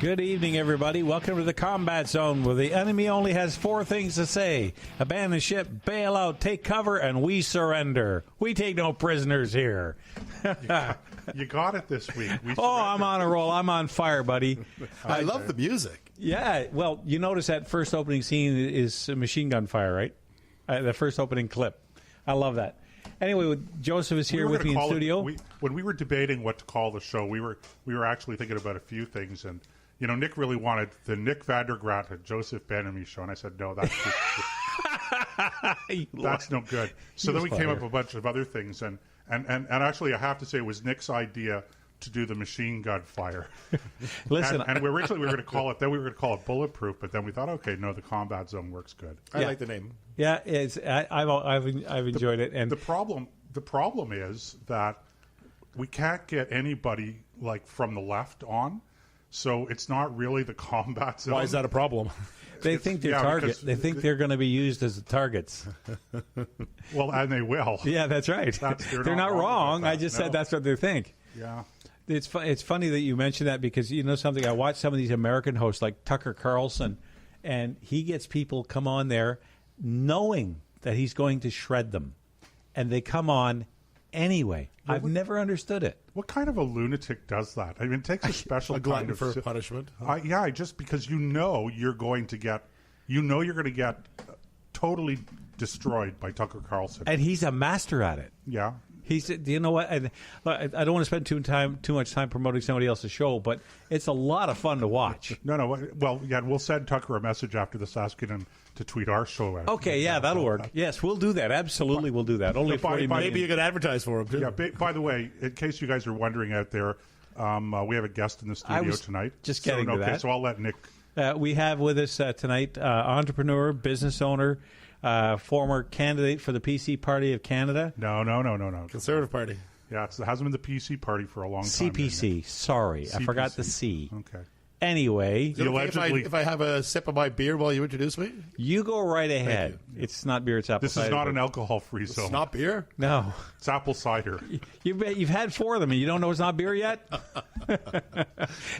Good evening, everybody. Welcome to the Combat Zone, where the enemy only has 4 things to say: abandon ship, bail out, take cover, and we surrender. We take no prisoners here. You got it this week. I'm on a roll. I'm on fire, buddy. I love the music. Yeah, well, you notice that first opening scene is machine gun fire, right? The first opening clip. I love that. Anyway, Joseph is here with me in studio. When we were debating what to call the show, we were actually thinking about a few things, and Nick really wanted the Nick Vandergraat and Joseph Ben-Ami show, and I said no, that's that's no good. So then we came up with a bunch of other things, and actually I have to say it was Nick's idea to do the machine gun fire. Listen, and originally we were going to call it Bulletproof, but then we thought, okay, no, the Combat Zone works good. I like the name. Yeah, I've enjoyed it, and the problem is that we can't get anybody from the left on, so it's not really the Combat Zone. Why is that a problem? They think they're targets. They think they're going to be used as targets. Well, and they will. Yeah, that's right. They're not wrong. I just said that's what they think. Yeah. It's funny that you mentioned that, because you know something. I watch some of these American hosts like Tucker Carlson, and he gets people come on there knowing that he's going to shred them, and they come on anyway. I've never understood it. What kind of a lunatic does that? I mean, it takes a special a glutton for punishment. Just because you're going to get totally destroyed by Tucker Carlson, and he's a master at it. Yeah. You know what? I don't want to spend too much time promoting somebody else's show, but it's a lot of fun to watch. No. Well, yeah, we'll send Tucker a message after this asking him to tweet our show out. Okay, yeah, that'll work. Yes, we'll do that. Absolutely, we'll do that. Only 40 million. Maybe you could advertise for him, too. Yeah, by the way, in case you guys are wondering out there, we have a guest in the studio tonight. Just getting to that. So I'll let Nick. We have with us tonight entrepreneur, business owner, former candidate for the PC Party of Canada. No. Conservative Party. Yeah, it hasn't been the PC Party for a long time. CPC. Sorry, CPC. I forgot the C. Okay. Anyway, if I have a sip of my beer while you introduce me, you go right ahead. It's not beer; it's apple cider. This is not an alcohol-free zone. It's not beer. No, it's apple cider. You've had 4 of them, and you don't know it's not beer yet.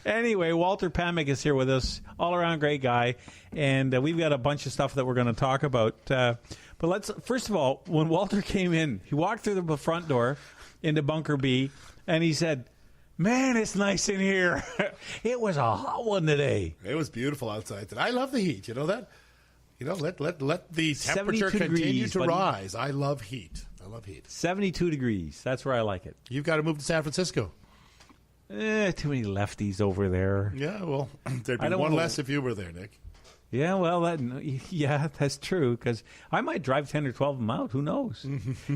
Anyway, Walter Pamic is here with us. All-around great guy, and we've got a bunch of stuff that we're going to talk about. But let's first of all, when Walter came in, he walked through the front door into Bunker B, and he said, "Man, it's nice in here." It was a hot one today. It was beautiful outside today. I love the heat. You know that? Let the temperature continue to rise. I love heat. 72 degrees. That's where I like it. You've got to move to San Francisco. Too many lefties over there. Yeah, well, there'd be one less if you were there, Nick. Yeah, well, that's true, because I might drive 10 or 12 of them out. Who knows?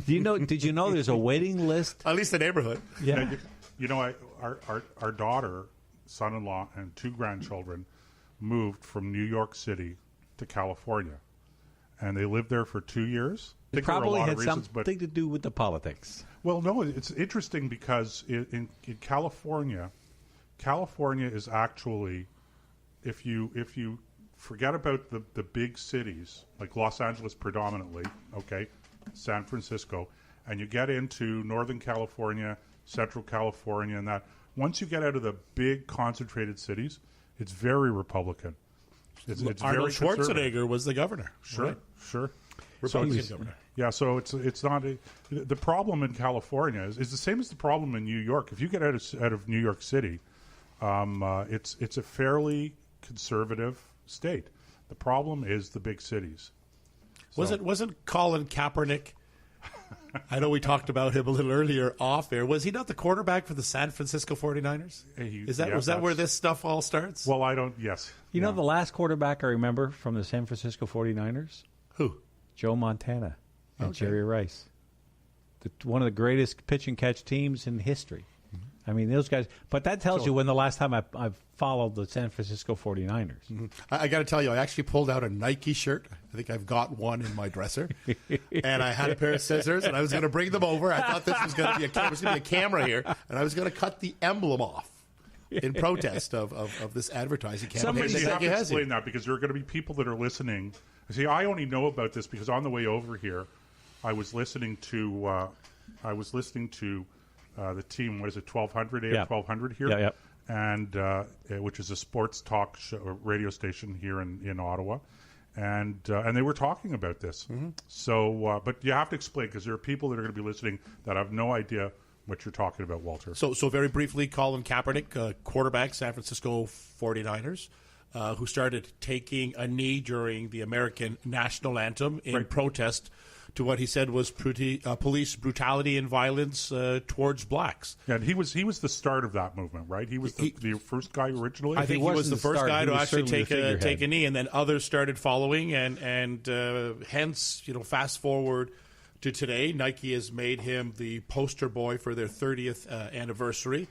Did you know there's a waiting list? At least the neighborhood. Yeah. Our daughter, son-in-law, and 2 grandchildren moved from New York City to California, and they lived there for 2 years. It probably had something to do with the politics. Well, no, it's interesting because in California is actually, if you forget about the big cities like Los Angeles predominantly, okay, San Francisco, and you get into Northern California, Central California, and that. Once you get out of the big concentrated cities, it's very Republican. It's Arnold very Schwarzenegger was the governor. Sure. Republican governor. Yeah, so it's not the problem in California is the same as the problem in New York. If you get out of New York City, it's a fairly conservative state. The problem is the big cities. So, Wasn't Colin Kaepernick? I know we talked about him a little earlier off air. Was he not the quarterback for the San Francisco 49ers? Was that where this stuff all starts? Well, I don't. Yes. You know the last quarterback I remember from the San Francisco 49ers? Who? Joe Montana and Jerry Rice. One of the greatest pitch and catch teams in history. I mean, those guys. But that tells you when the last time I've followed the San Francisco 49ers. Mm-hmm. I got to tell you, I actually pulled out a Nike shirt. I think I've got one in my dresser. And I had a pair of scissors, and I was going to bring them over. I thought this was going to be a camera here, and I was going to cut the emblem off in protest of this advertising campaign. You have to explain that, because there are going to be people that are listening. See, I only know about this because on the way over here, I was listening to the team. What is it? 1200 AM 1200 here. Yeah. and which is a sports talk show, or radio station here in Ottawa. And they were talking about this. So, but you have to explain, because there are people that are going to be listening that have no idea what you're talking about, Walter. So very briefly, Colin Kaepernick, quarterback, San Francisco 49ers, who started taking a knee during the American national anthem in protest to what he said was police brutality and violence towards blacks. Yeah, and he was the start of that movement, right? He was the first guy originally. I think he was the first guy to actually take a knee, and then others started following, and hence, fast forward to today, Nike has made him the poster boy for their 30th anniversary.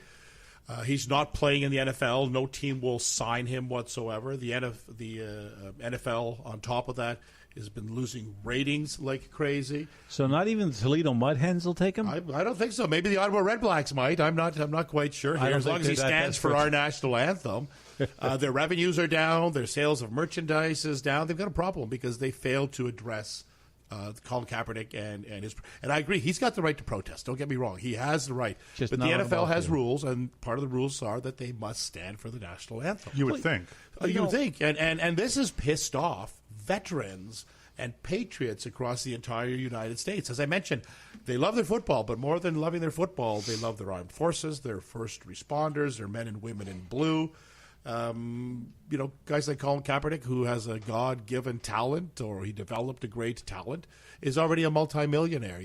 He's not playing in the NFL. No team will sign him whatsoever. The NFL, on top of that, has been losing ratings like crazy. So not even the Toledo Mud Hens will take him? I don't think so. Maybe the Ottawa Red Blacks might. I'm not quite sure here. As long as he stands for our national anthem. Their revenues are down. Their sales of merchandise is down. They've got a problem because they failed to address Colin Kaepernick and I agree. He's got the right to protest. Don't get me wrong. He has the right. But the NFL has rules, and part of the rules are that they must stand for the national anthem. You would think. You would think. And this has pissed off veterans and patriots across the entire United States. As I mentioned, they love their football, but more than loving their football, they love their armed forces, their first responders, their men and women in blue. Guys like Colin Kaepernick, who has a God-given talent, or he developed a great talent, is already a multimillionaire.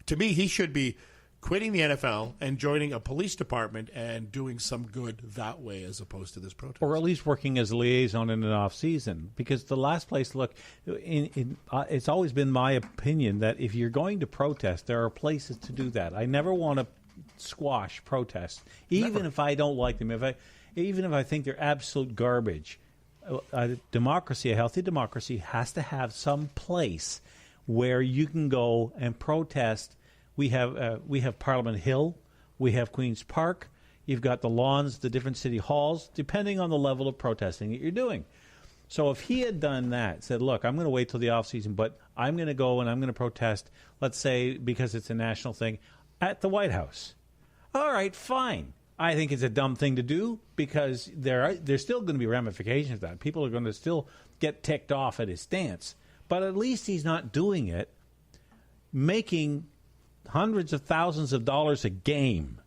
To me, he should be quitting the NFL and joining a police department and doing some good that way, as opposed to this protest. Or at least working as a liaison in an off-season. Because the last place, look, it's always been my opinion that if you're going to protest, there are places to do that. I never want to squash protests, even if I don't like them. Even if I think they're absolute garbage. A healthy democracy, has to have some place where you can go and protest. We have Parliament Hill, we have Queen's Park, you've got the lawns, the different city halls, depending on the level of protesting that you're doing. So if he had done that, said, look, I'm going to wait till the off season, but I'm going to go and I'm going to protest, let's say because it's a national thing, at the White House. All right, fine. I think it's a dumb thing to do, because there's still going to be ramifications of that. People are going to still get ticked off at his stance. But at least he's not doing it making hundreds of thousands of dollars a game.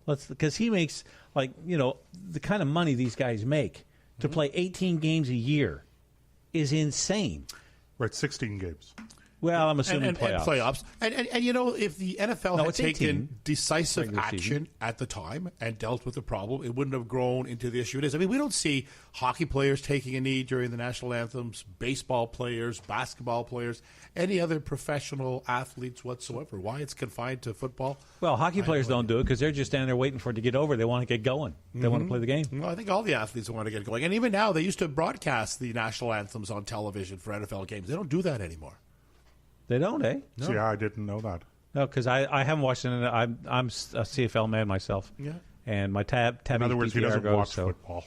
Because he makes, the kind of money these guys make to play 18 games a year is insane. Right, 16 games. Well, I'm assuming playoffs. And if the NFL had taken decisive action at the time and dealt with the problem, it wouldn't have grown into the issue it is. I mean, we don't see hockey players taking a knee during the national anthems, baseball players, basketball players, any other professional athletes whatsoever. Why it's confined to football? Well, hockey players don't do it because they're just standing there waiting for it to get over. They want to get going. They want to play the game. Well, I think all the athletes want to get going. And even now, they used to broadcast the national anthems on television for NFL games. They don't do that anymore. They don't, eh? No. See, I didn't know that. No, because I haven't watched it. I'm a CFL man myself. Yeah. And my tab. In other words, he doesn't watch football.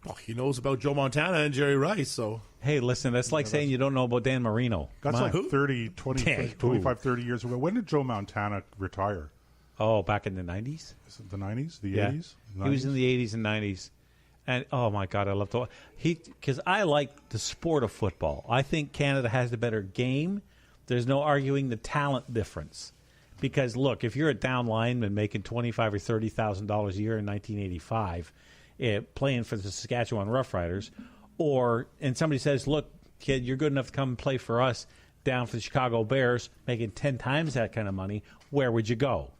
Well, he knows about Joe Montana and Jerry Rice, so. Hey, listen, that's like saying you don't know about Dan Marino. That's like 25, 30 years ago. When did Joe Montana retire? Oh, back in the 90s? Is it the 90s? The 80s? 90s? He was in the 80s and 90s. And, oh, my God, I love to watch. Because I like the sport of football. I think Canada has the better game. There's no arguing the talent difference. Because, look, if you're a down lineman making $25,000 or $30,000 a year in 1985, playing for the Saskatchewan Roughriders, and somebody says, look, kid, you're good enough to come and play for us down for the Chicago Bears, making 10 times that kind of money, where would you go?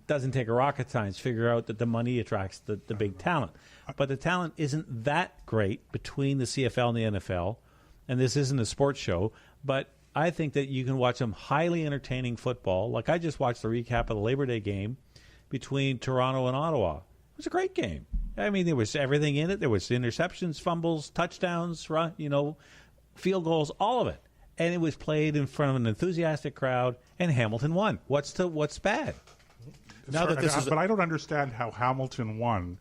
Doesn't take a rocket science to figure out that the money attracts the big talent. But the talent isn't that great between the CFL and the NFL, and this isn't a sports show, but I think that you can watch some highly entertaining football. Like I just watched the recap of the Labor Day game between Toronto and Ottawa. It was a great game. I mean, there was everything in it. There was interceptions, fumbles, touchdowns, field goals, all of it. And it was played in front of an enthusiastic crowd, and Hamilton won. What's bad? But I don't understand how Hamilton won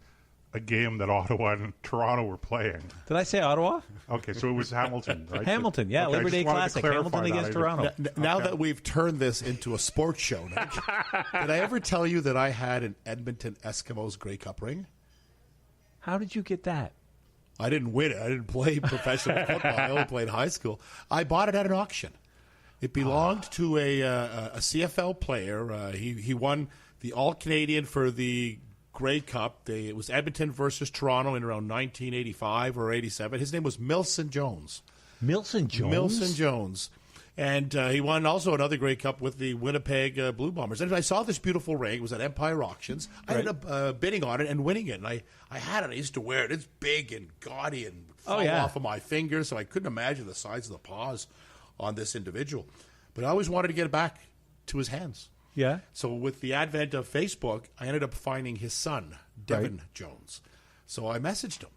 a game that Ottawa and Toronto were playing. Did I say Ottawa? Okay, so it was Hamilton, right? Hamilton, yeah. Okay, Labor Day Classic. Hamilton against Toronto. Now that we've turned this into a sports show, Nick, did I ever tell you that I had an Edmonton Eskimos Grey Cup ring? How did you get that? I didn't win it. I didn't play professional football. I only played high school. I bought it at an auction. It belonged to a CFL player. He won the All-Canadian for the Grey Cup. It was Edmonton versus Toronto in around 1985 or 87. His name was Milson Jones. Milson Jones? Milson Jones. And he won also another Grey Cup with the Winnipeg Blue Bombers. And I saw this beautiful ring. It was at Empire Auctions. I ended up bidding on it and winning it. And I had it. I used to wear it. It's big and gaudy and fall off of my fingers, so I couldn't imagine the size of the paws on this individual. But I always wanted to get it back to his hands. Yeah. So with the advent of Facebook, I ended up finding his son, Devin Jones. So I messaged him.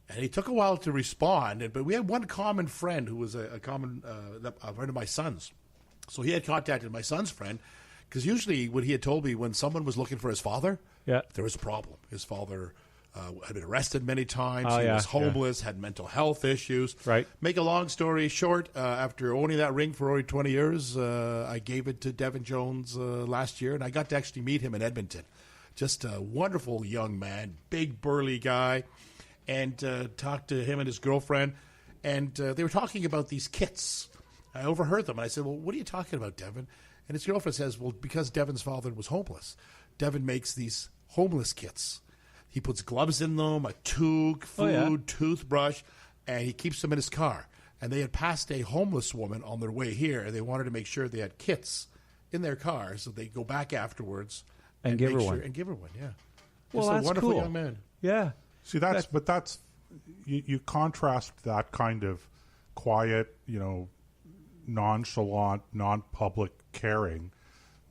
And he took a while to respond, but we had one common friend who was a common friend of my son's. So he had contacted my son's friend, because usually what he had told me, when someone was looking for his father, there was a problem. His father had been arrested many times. He was homeless, had mental health issues. Right. Make a long story short, after owning that ring for only 20 years, I gave it to Devin Jones last year, and I got to actually meet him in Edmonton. Just a wonderful young man, big burly guy. And talked to him and his girlfriend, and they were talking about these kits. I overheard them, and I said, well, what are you talking about, Devin? And his girlfriend says, well, because Devin's father was homeless, Devin makes these homeless kits. He puts gloves in them, a toque, food, toothbrush, and he keeps them in his car. And they had passed a homeless woman on their way here, and they wanted to make sure they had kits in their car so they go back afterwards and give her one. And give her one, yeah. Well, Just that's a wonderful cool. young man. Yeah. See, that's you contrast that kind of quiet, nonchalant, non-public caring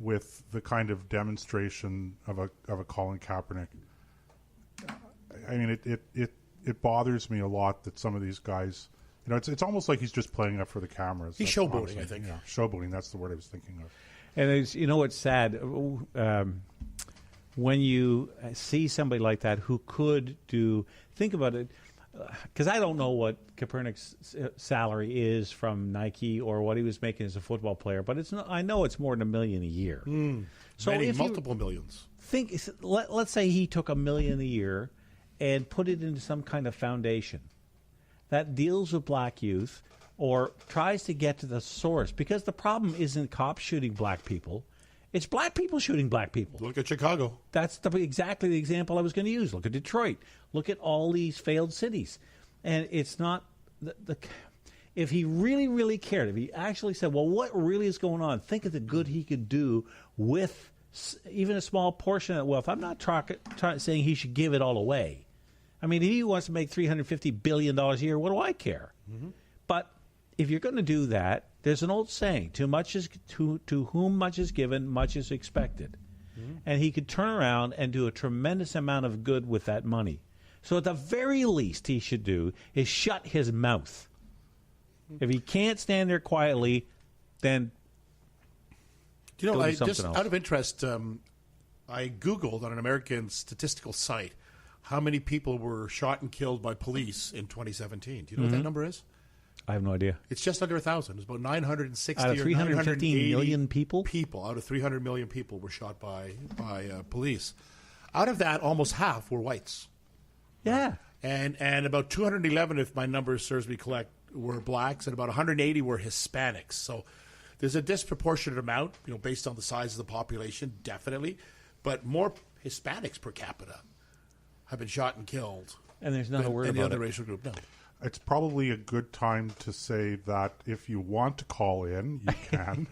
with the kind of demonstration of a Colin Kaepernick. I mean, it bothers me a lot that some of these guys, it's almost like he's just playing up for the cameras. He's showboating, I think. Yeah, showboating. That's the word I was thinking of. And it's, what's sad, when you see somebody like that who could think about it, because I don't know what Kaepernick's salary is from Nike or what he was making as a football player, but I know it's more than $1 million a year. So Multiple millions. Let's say he took $1 million a year and put it into some kind of foundation that deals with black youth or tries to get to the source, because the problem isn't cops shooting black people. It's black people shooting black people. Look at Chicago. That's exactly the example I was going to use. Look at Detroit. Look at all these failed cities. And it's not if he really, really cared, if he actually said, well, what really is going on? Think of the good he could do with even a small portion of that wealth. I'm not saying he should give it all away. I mean, if he wants to make $350 billion a year, what do I care? Mm-hmm. But if you're going to do that, there's an old saying, to whom much is given, much is expected. Mm-hmm. And he could turn around and do a tremendous amount of good with that money. So at the very least he should do is shut his mouth. If he can't stand there quietly, then I just out of interest, I Googled on an American statistical site how many people were shot and killed by police in 2017. Do you know what that number is? I have no idea. It's just under 1,000. It's about 960 out of 315 million people? People out of 300 million people were shot by police. Out of that, almost half were whites. Yeah. And about 211, if my numbers serves me correct, were blacks, and about 180 were Hispanics. So there's a disproportionate amount, based on the size of the population, definitely. But more Hispanics per capita have been shot and killed. And there's not a word about any other it. racial group. No. It's probably a good time to say that if you want to call in, you can.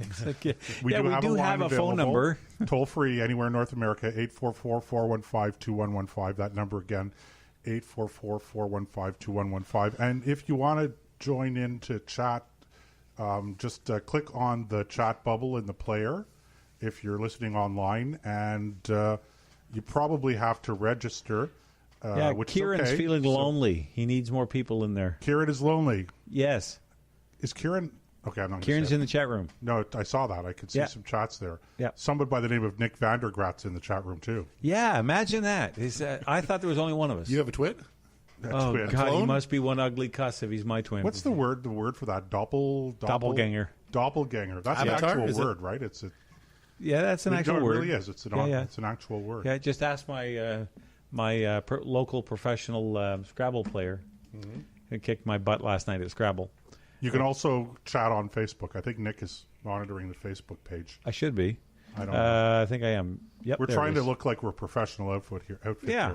We do have a phone number. Toll free anywhere in North America, 844-415-2115. That number again, 844-415-2115. And if you want to join in to chat, just click on the chat bubble in the player if you're listening online. And you probably have to register. Which Kieran's is okay. feeling lonely. He needs more people in there. Kieran is lonely. Yes. Is Kieran? Okay, I'm not. Kieran's in the chat room. No, I saw that. I could see some chats there. Yeah. Somebody by the name of Nick Vandergraat's in the chat room too. Yeah, imagine that. I thought there was only one of us. You have a twin? Oh twin. God, he must be one ugly cuss if he's my twin. What's the word? The word for that? Doppelganger. Doppelganger. That's Avatar? an actual word, right? It's a. Yeah, that's an actual word. It really is. It's an actual word. Yeah, just ask my my local professional Scrabble player, who kicked my butt last night at Scrabble. You can also chat on Facebook. I think Nick is monitoring the Facebook page. I should be. I don't know. I think I am. Yep. We're there trying it to is. look like we're professional outfit here. Yeah.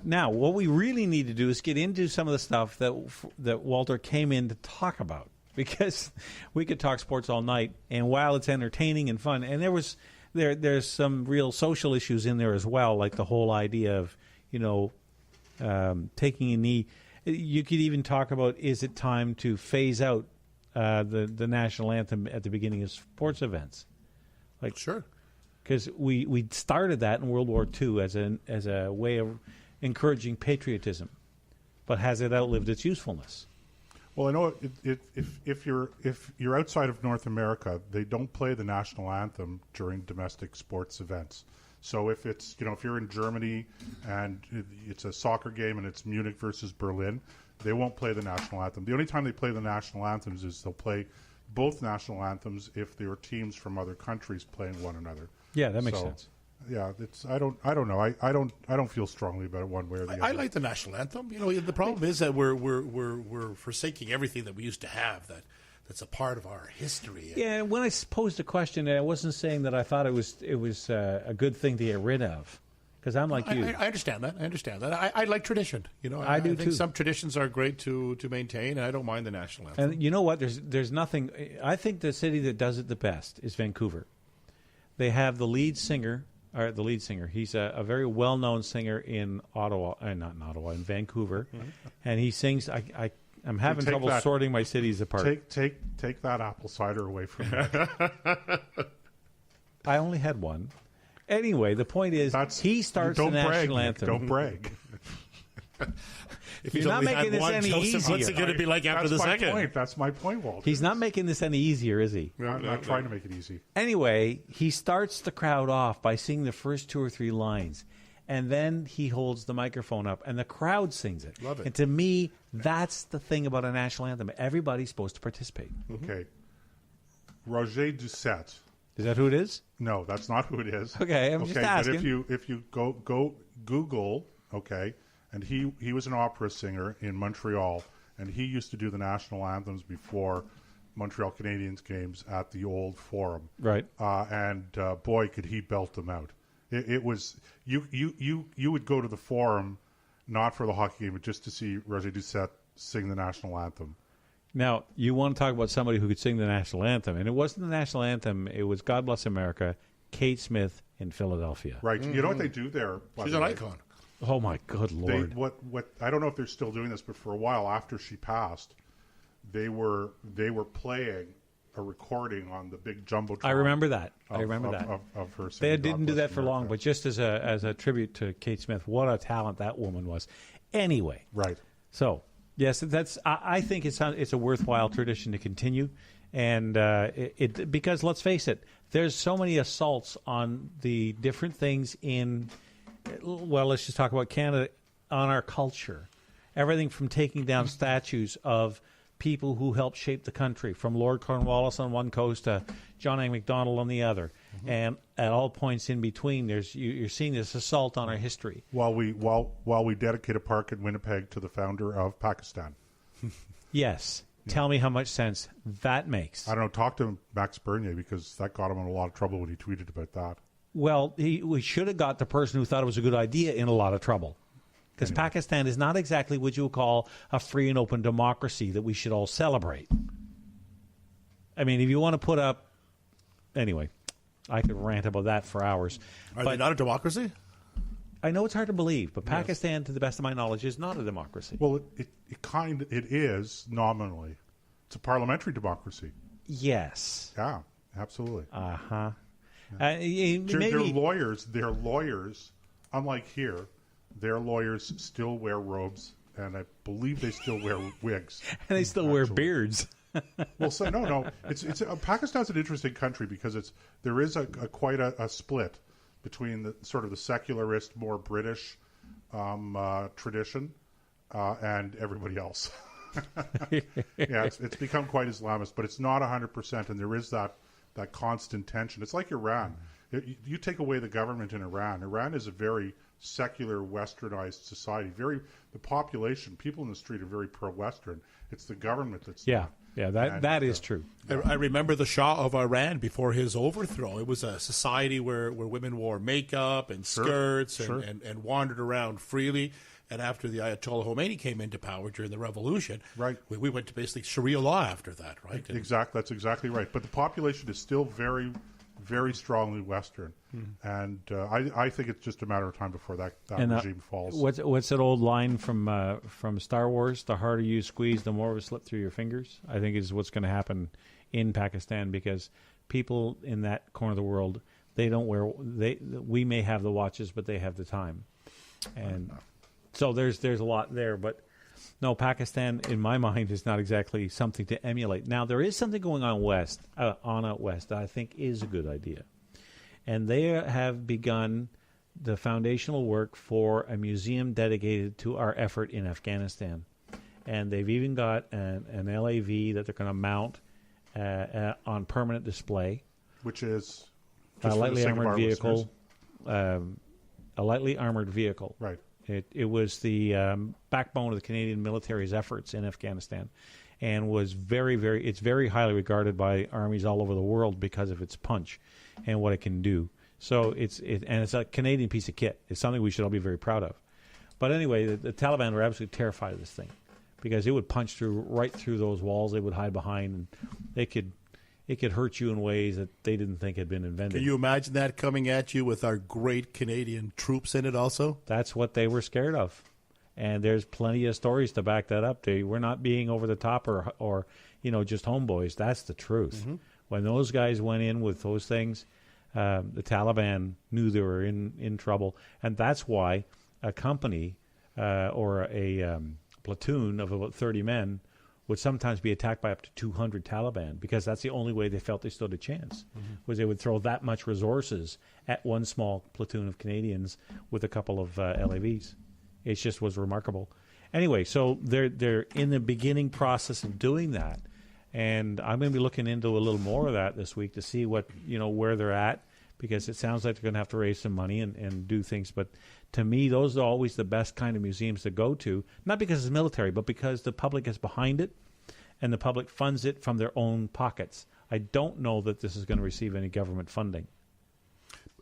Now, what we really need to do is get into some of the stuff that Walter came in to talk about, because we could talk sports all night, and while it's entertaining and fun, and there's some real social issues in there as well, like the whole idea of taking a knee. You could even talk about, is it time to phase out the national anthem at the beginning of sports events? Like, Sure. because we started that in World War II as a way of encouraging patriotism, but has it outlived its usefulness? Well, I know if you're outside of North America, they don't play the national anthem during domestic sports events. So if it's if you're in Germany and it's a soccer game and it's Munich versus Berlin, they won't play the national anthem. The only time they play the national anthems is they'll play both national anthems if there are teams from other countries playing one another. Yeah, that makes sense. Yeah, I don't know. I don't feel strongly about it one way or the other. I like the national anthem. The problem is that we're forsaking everything that we used to have. That's a part of our history. Yeah, when I posed the question, I wasn't saying that I thought it was a good thing to get rid of, because I'm like you. I understand that. I like tradition. I do think too. some traditions are great to maintain, and I don't mind the national anthem. And you know what? There's nothing. I think the city that does it the best is Vancouver. They have the lead singer. Or the lead singer. He's a very well-known singer in Ottawa, not in Ottawa, in Vancouver, and he sings. I'm having trouble sorting my cities apart. Take that apple cider away from me. I only had one. Anyway, the point is, he starts the national anthem. Don't brag. If You're not making this any easier. What's it going to be like after the second? That's my point, Walter. He's not making this any easier, is he? I'm not trying to make it easy. Anyway, he starts the crowd off by singing the first 2 or 3 lines, and then he holds the microphone up, and the crowd sings it. Love it. And to me, that's the thing about a national anthem. Everybody's supposed to participate. Okay. Roger Doucette. Is that who it is? No, that's not who it is. Okay, I'm just asking. But if you go Google, okay, and he was an opera singer in Montreal, and he used to do the national anthems before Montreal Canadiens games at the old Forum. Right. And boy, could he belt them out. It was you would go to the Forum not for the hockey game, but just to see Roger Doucette sing the national anthem. Now, you want to talk about somebody who could sing the national anthem, and it wasn't the national anthem, it was God Bless America, Kate Smith in Philadelphia. Right. You know what they do there? She's an icon. Oh, my good Lord. What I don't know if they're still doing this, but for a while after she passed, they were playing a recording on the big jumbotron. I remember that. Of her singing. They didn't do God that Bless for long, America. but just as a tribute to Kate Smith, what a talent that woman was. Anyway. Right. So, yes, I think it's a worthwhile tradition to continue, and because let's face it, there's so many assaults on the different things in. Well, let's just talk about Canada, on our culture. Everything from taking down statues of people who helped shape the country, from Lord Cornwallis on one coast to John A. Macdonald on the other, and at all points in between, you're seeing this assault on our history. While we dedicate a park in Winnipeg to the founder of Pakistan. Yes. Yeah. Tell me how much sense that makes. I don't know. Talk to Max Bernier, because that got him in a lot of trouble when he tweeted about that. Well, we should have got the person who thought it was a good idea in a lot of trouble. Because Pakistan is not exactly what you would call a free and open democracy that we should all celebrate. I mean, if you want to put up... Anyway, I could rant about that for hours. Are they not a democracy? I know it's hard to believe, but Pakistan, to the best of my knowledge, is not a democracy. Well, it is nominally. It's a parliamentary democracy. Yes. Yeah, absolutely. Uh-huh. Their lawyers, unlike here, their lawyers still wear robes, and I believe they still wear wigs. And they still wear beards. Well, so no. It's Pakistan's an interesting country because there is quite a split between the sort of the secularist, more British tradition and everybody else. Yeah, it's become quite Islamist, but it's not 100%, and there is that constant tension. It's like Iran. You take away the government in Iran. Iran is a very secular, westernized society. The population, people in the street are very pro-Western. It's the government that's Yeah, that is true. I remember the Shah of Iran before his overthrow. It was a society where women wore makeup and skirts and wandered around freely. And after the Ayatollah Khomeini came into power during the revolution, right, we went to basically Sharia law after that, right? Exactly, that's exactly right. But the population is still very, very strongly Western, and I think it's just a matter of time before that regime falls. What's that old line from Star Wars? The harder you squeeze, the more it will slip through your fingers. I think is what's going to happen in Pakistan, because people in that corner of the world, they don't wear. We may have the watches, but they have the time, and so there's a lot there. But no, Pakistan, in my mind, is not exactly something to emulate. Now, there is something going on out west that I think is a good idea. And they have begun the foundational work for a museum dedicated to our effort in Afghanistan. And they've even got an LAV that they're going to mount on permanent display. Which is a lightly armored vehicle. A lightly armored vehicle. Right. It was the backbone of the Canadian military's efforts in Afghanistan, and was it's very highly regarded by armies all over the world because of its punch and what it can do. So it's a Canadian piece of kit. It's something we should all be very proud of. But anyway, the Taliban were absolutely terrified of this thing because it would punch right through those walls. They would hide behind, and it could hurt you in ways that they didn't think had been invented. Can you imagine that coming at you with our great Canadian troops in it also? That's what they were scared of. And there's plenty of stories to back that up. We're not being over the top or just homeboys. That's the truth. Mm-hmm. When those guys went in with those things, the Taliban knew they were in trouble. And that's why a company or a platoon of about 30 men would sometimes be attacked by up to 200 Taliban, because that's the only way they felt they stood a chance, was they would throw that much resources at one small platoon of Canadians with a couple of LAVs. It just was remarkable. Anyway, so they're in the beginning process of doing that, and I'm going to be looking into a little more of that this week to see where they're at, because it sounds like they're going to have to raise some money and do things. But to me, those are always the best kind of museums to go to, not because it's military, but because the public is behind it and the public funds it from their own pockets. I don't know that this is going to receive any government funding.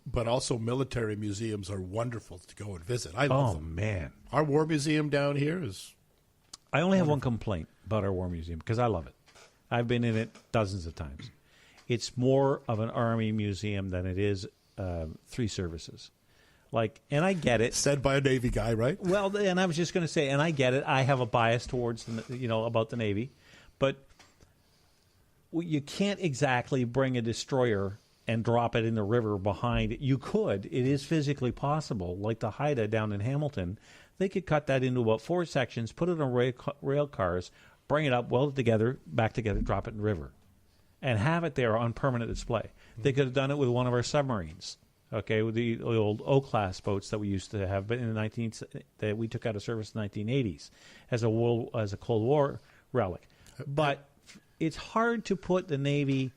But also military museums are wonderful to go and visit. I love them. Oh, man. Our war museum down here is I only have one complaint about our war museum, because I love it. I've been in it dozens of times. It's more of an Army museum than it is three services. And I get it. Said by a Navy guy, right? Well, and I was just going to say, and I get it. I have a bias towards, about the Navy. But you can't exactly bring a destroyer and drop it in the river behind it. You could. It is physically possible. Like the Haida down in Hamilton, they could cut that into about 4 sections, put it on rail cars, bring it up, weld it together, back together, drop it in the river, and have it there on permanent display. They could have done it with one of our submarines, okay, with the old O-class boats that we used to have, but in the that we took out of service in the 1980s as a Cold War relic. But it's hard to put the Navy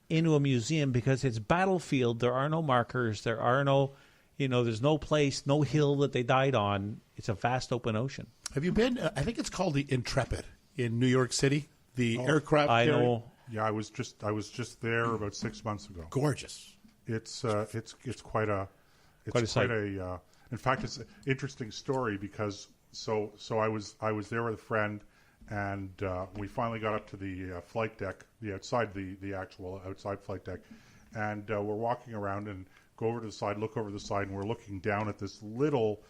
into a museum because it's battlefield. There are no markers. There are no, there's no place, no hill that they died on. It's a vast open ocean. Have you been? I think it's called the Intrepid in New York City. The aircraft. I carrier. know. Yeah, I was just there about 6 months ago. Gorgeous. It's quite a sight. In fact, it's an interesting story because so I was there with a friend, and we finally got up to the flight deck, the actual outside flight deck, and we're walking around and go over to the side, look over the side, and we're looking down at this little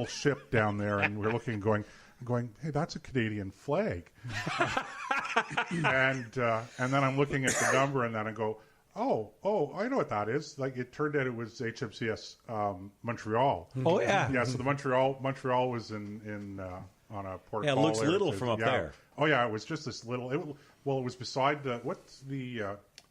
ship down there, and we're looking, going, hey, that's a Canadian flag. and then I'm looking at the number, and then I go, oh, I know what that is. It turned out it was HMCS Montreal. Oh yeah, yeah. So the Montreal was in on a port. Yeah, it looks little from up there. Oh yeah, it was just this little. It was beside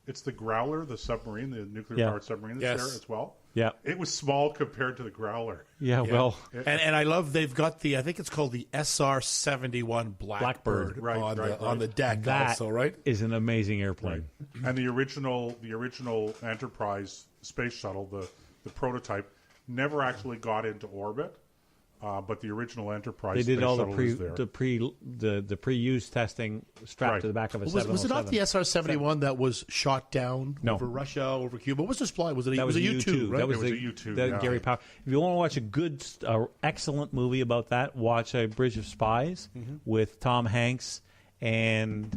it's the Growler, the submarine, the nuclear-powered submarine that's there as well. Yeah. It was small compared to the Growler. Yeah, well. And I love they've got I think it's called the SR-71 Blackbird on the deck that also, right? Is an amazing airplane. Right. And the original Enterprise space shuttle, the prototype, never actually got into orbit. But the original Enterprise They did space all shuttle is there. the pre-use testing strapped to the back of a 707. Was it not the SR-71 that was shot down No. over Russia, over Cuba? What was the supply? Was it That was a U-2, right? That was It was the a U-2, the yeah. Gary Powell. If you want to watch a good, excellent movie about that, watch Bridge of Spies with Tom Hanks and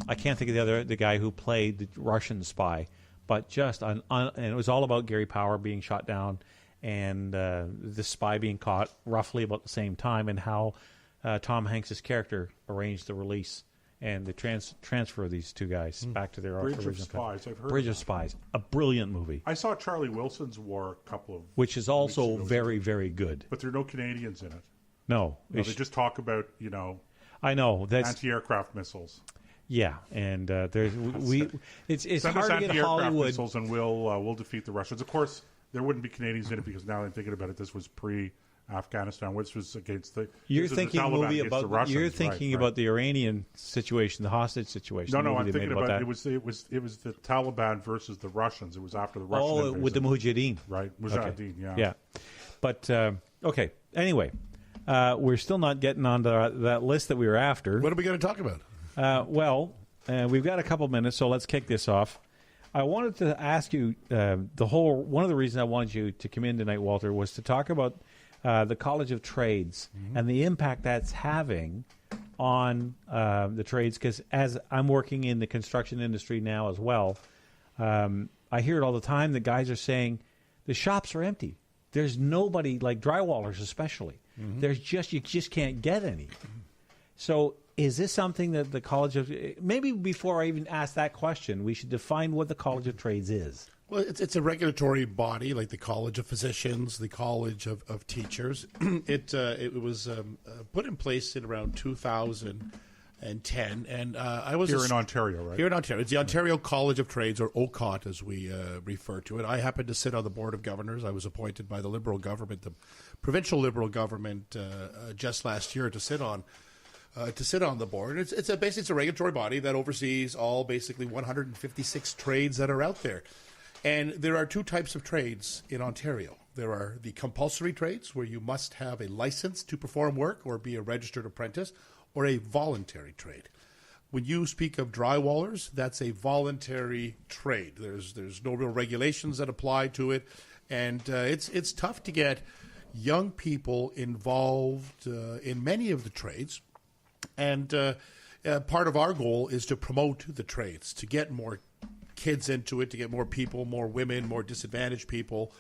I can't think of the guy who played the Russian spy, but just and it was all about Gary Powell being shot down and the spy being caught roughly about the same time, and how Tom Hanks' character arranged the release and the transfer of these two guys back to their Bridge original of Spies. I've heard Bridge of of that. Spies, a brilliant movie, I saw Charlie Wilson's War a couple of which is also weeks ago. very, very good. But there are no Canadians in it. No, No, they just talk about, I know that's anti-aircraft missiles. yeah, and there's it's Send hard us to get anti-aircraft Hollywood. missiles and we'll defeat the Russians. Of course, there wouldn't be Canadians in it because now I'm thinking about it, this was pre-Afghanistan, which was against the You're this is thinking the a Taliban movie against about the Russians, you're thinking right. about the Iranian situation, the hostage situation. No, the movie I'm they thinking made about that. it was the Taliban versus the Russians. It was after the Russian Oh, invasion. with the Mujahideen. Right, Okay. Mujahideen, yeah. Yeah, but okay. Anyway, we're still not getting on to that list that we were after. What are we going to talk about? We've got a couple minutes, so let's kick this off. I wanted to ask you one of the reasons I wanted you to come in tonight, Walter, was to talk about the College of Trades and the impact that's having on the trades. Because as I'm working in the construction industry now as well, I hear it all the time. The guys are saying the shops are empty. There's nobody, like drywallers especially. There's you just can't get any. So is this something that the College of... Maybe before I even ask that question, we should define what the College of Trades is. Well, it's a regulatory body like the College of Physicians, the College of Teachers. It was put in place in around 2010, and I was Here in Ontario, right? Here in Ontario, it's the Ontario College of Trades, or OCOT as we refer to it. I happen to sit on the board of governors. I was appointed by the Liberal government, the provincial Liberal government, just last year to sit on the board. It's a regulatory body that oversees all basically 156 trades that are out there. And there are two types of trades in Ontario. There are the compulsory trades, where you must have a license to perform work or be a registered apprentice, or a voluntary trade. When you speak of drywallers, that's a voluntary trade. There's no real regulations that apply to it, and it's tough to get young people involved in many of the trades. And part of our goal is to promote the trades, to get more kids into it, to get more people, more women, more disadvantaged people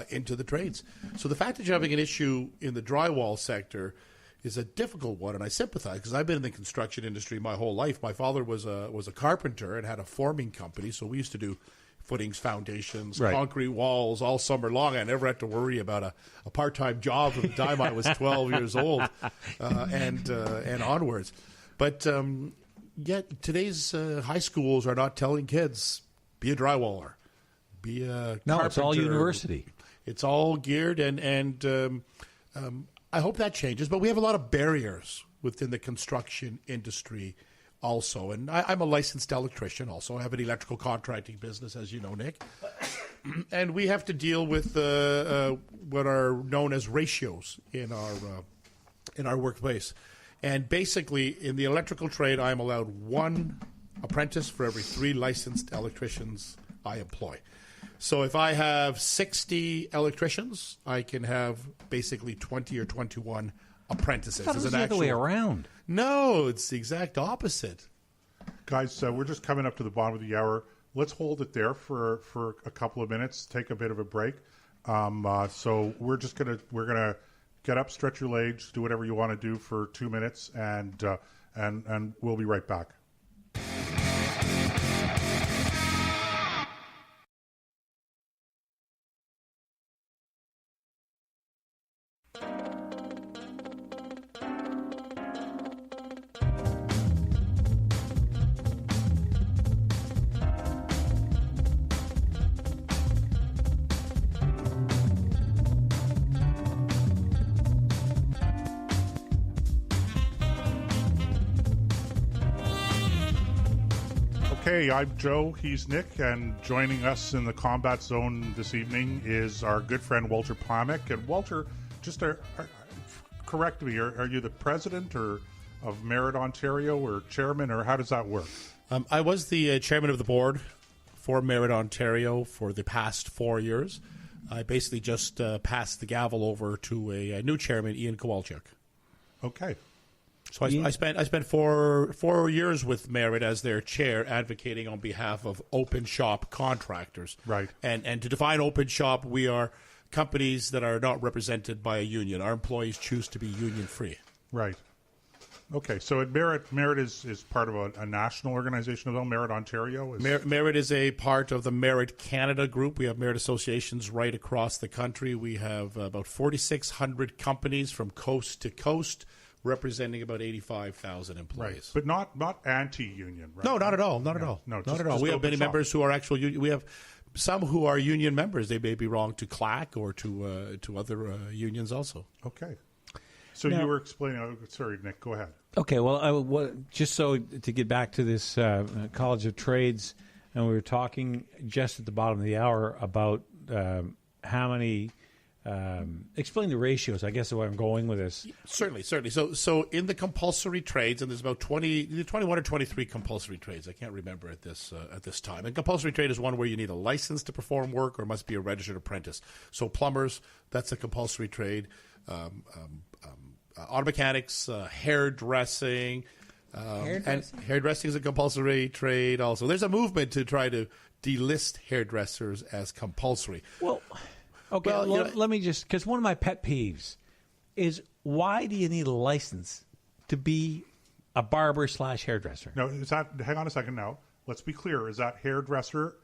into the trades. So the fact that you're having an issue in the drywall sector is a difficult one, and I sympathize because I've been in the construction industry my whole life. My father was a carpenter and had a forming company, so we used to do footings, foundations, Right. concrete walls all summer long. I never had to worry about a part-time job from the time I was 12 years old and onwards. But yet today's high schools are not telling kids, be a drywaller, be a No, carpenter. it's all university. It's all geared, and I hope that changes. But we have a lot of barriers within the construction industry also. And I'm a licensed electrician also. I have an electrical contracting business, as you know, Nick. And we have to deal with what are known as ratios in our workplace. And basically, in the electrical trade, I'm allowed one apprentice for every 3 licensed electricians I employ. So if I have 60 electricians, I can have basically 20 or 21 apprentices. I thought it was the other way around. No, it's the exact opposite. Guys, we're just coming up to the bottom of the hour. Let's hold it there for a couple of minutes, take a bit of a break. So we're gonna get up, stretch your legs, do whatever you want to do for 2 minutes, and we'll be right back. Okay, I'm Joe, he's Nick, and joining us in the combat zone this evening is our good friend Walter Pamic. And Walter, just correct me, are you the president of Merit Ontario or chairman, or how does that work? I was the chairman of the board for Merit Ontario for the past 4 years. I basically just passed the gavel over to a new chairman, Ian Kowalczyk. Okay. So I spent four years with Merit as their chair, advocating on behalf of open shop contractors. Right. And to define open shop, we are companies that are not represented by a union. Our employees choose to be union free. Right. Okay, so at Merit is part of a national organization as well. Merit Ontario is Merit is a part of the Merit Canada group. We have Merit associations right across the country. We have about 4,600 companies from coast to coast, representing about 85,000 employees. right, but not anti-union. Right? No, not at all. Not at all. No, not at all. We have many members who are actual. We have some who are union members. They may be wrong to CLAC or to other unions also. Okay. So Now, you were explaining. Oh, sorry, Nick. Go ahead. Okay, well, just so to get back to this College of Trades, and we were talking just at the bottom of the hour about how many. Explain the ratios, I guess, is where I'm going with this. Certainly. So in the compulsory trades, and there's about 21 or 23 compulsory trades. I can't remember at this time. And compulsory trade is one where you need a license to perform work or must be a registered apprentice. So plumbers, that's a compulsory trade. Auto mechanics, hairdressing, and hairdressing is a compulsory trade also. There's a movement to try to delist hairdressers as compulsory. Well, okay, Well, let me just, because one of my pet peeves is, why do you need a license to be a barber / hairdresser? No, is that? Hang on a second. Now, let's be clear. Is that hairdresser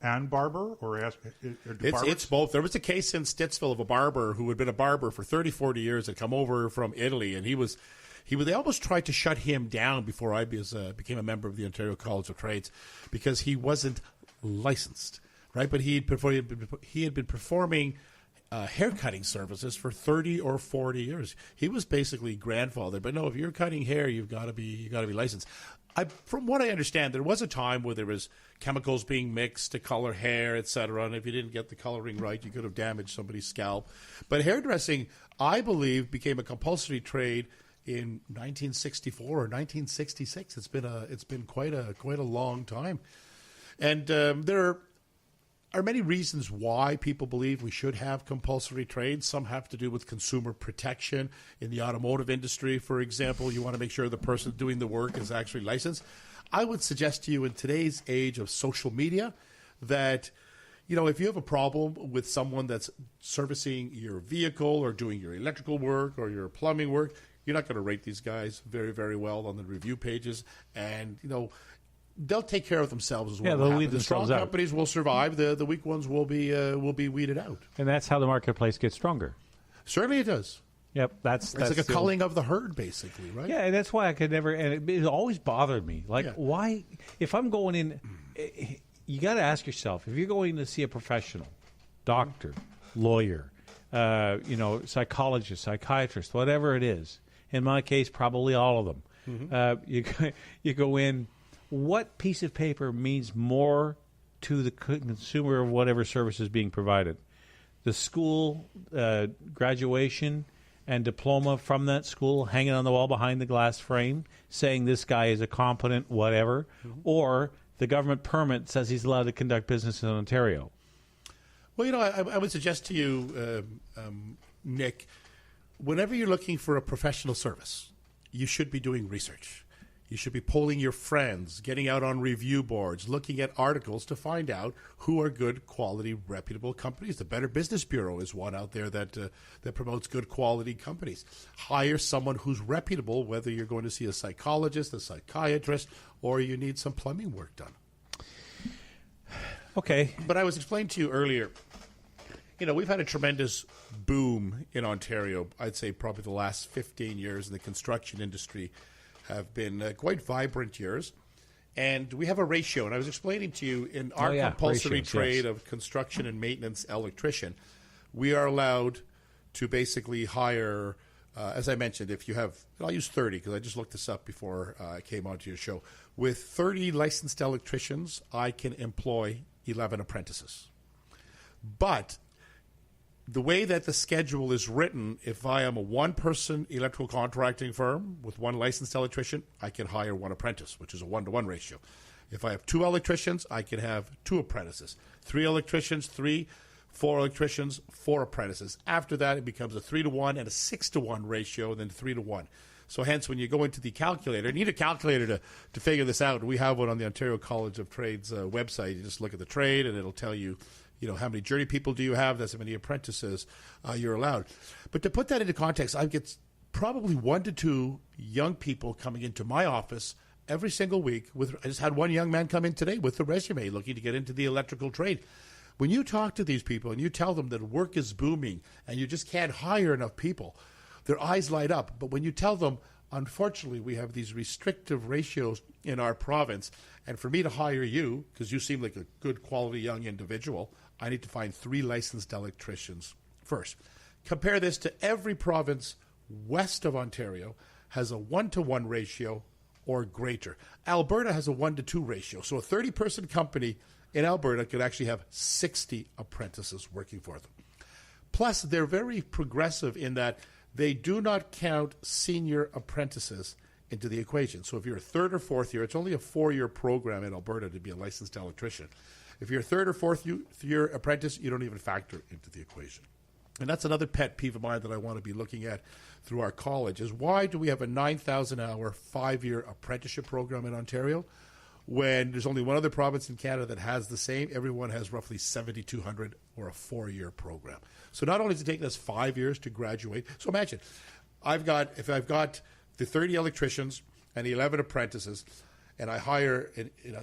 and barber, or It's both. There was a case in Stittsville of a barber who had been a barber for 30, 40 years, had come over from Italy, and they almost tried to shut him down before I became a member of the Ontario College of Trades because he wasn't licensed, right? But he had been performing haircutting services for 30 or 40 years. He was basically grandfathered. But no, if you're cutting hair, you got to be licensed. From what I understand, there was a time where there was chemicals being mixed to color hair, etc. And if you didn't get the coloring right, you could have damaged somebody's scalp. But hairdressing, I believe, became a compulsory trade in 1964 or 1966. It's been quite a long time, and there are many reasons why people believe we should have compulsory trades. Some have to do with consumer protection. In the automotive industry, for example, you want to make sure the person doing the work is actually licensed. I would suggest to you in today's age of social media that, if you have a problem with someone that's servicing your vehicle or doing your electrical work or your plumbing work, you're not going to rate these guys very, very well on the review pages. And, they'll take care of themselves as well. Yeah, they'll weed the strong themselves out. companies will survive. The weak ones will be weeded out. And that's how the marketplace gets stronger. Certainly, it does. Yep, that's It's like a culling of the herd, basically, right? Yeah, and that's why I could never. And it always bothered me. Like, why? If I'm going in, you got to ask yourself: if you're going to see a professional, doctor, lawyer, psychologist, psychiatrist, whatever it is. In my case, probably all of them. You go in. What piece of paper means more to the consumer of whatever service is being provided? The school graduation and diploma from that school hanging on the wall behind the glass frame saying this guy is a competent whatever, or the government permit says he's allowed to conduct business in Ontario? Well, I would suggest to you, Nick, whenever you're looking for a professional service, you should be doing research. You should be polling your friends, getting out on review boards, looking at articles to find out who are good, quality, reputable companies. The Better Business Bureau is one out there that promotes good quality companies. Hire someone who's reputable, whether you're going to see a psychologist, a psychiatrist, or you need some plumbing work done. Okay. But I was explaining to you earlier, we've had a tremendous boom in Ontario. I'd say probably the last 15 years in the construction industry have been quite vibrant years. And we have a ratio. And I was explaining to you in our compulsory trade of construction and maintenance electrician, we are allowed to basically hire as I mentioned, if you have, I'll use 30 because I just looked this up before I came onto your show. With 30 licensed electricians, I can employ 11 apprentices. But the way that the schedule is written, if I am a one-person electrical contracting firm with one licensed electrician, I can hire one apprentice, which is a 1-to-1 ratio. If I have 2 electricians, I can have 2 apprentices. 3 electricians, 3, 4 electricians, 4 apprentices. After that, it becomes a 3-to-1 and a 6-to-1 ratio, and then 3-to-1. So hence, when you go into the calculator, you need a calculator to figure this out. We have one on the Ontario College of Trades website. You just look at the trade, and it'll tell you, how many journey people do you have? That's how many apprentices you're allowed. But to put that into context, I get probably 1 to 2 young people coming into my office every single week. I just had one young man come in today with a resume looking to get into the electrical trade. When you talk to these people and you tell them that work is booming and you just can't hire enough people, their eyes light up. But when you tell them, unfortunately, we have these restrictive ratios in our province, and for me to hire you, because you seem like a good quality young individual, I need to find 3 licensed electricians first. Compare this to every province west of Ontario has a 1-to-1 ratio or greater. Alberta has a 1-to-2 ratio. So a 30-person company in Alberta could actually have 60 apprentices working for them. Plus, they're very progressive in that they do not count senior apprentices into the equation. So if you're a 3rd or 4th year, it's only a 4-year program in Alberta to be a licensed electrician. If you're a 3rd or 4th year apprentice, you don't even factor into the equation. And that's another pet peeve of mine that I want to be looking at through our college is why do we have a 9,000-hour, 5-year apprenticeship program in Ontario when there's only one other province in Canada that has the same? Everyone has roughly 7,200 or a 4-year program. So not only does it take us 5 years to graduate, so imagine, if I've got the 30 electricians and the 11 apprentices, and I hire,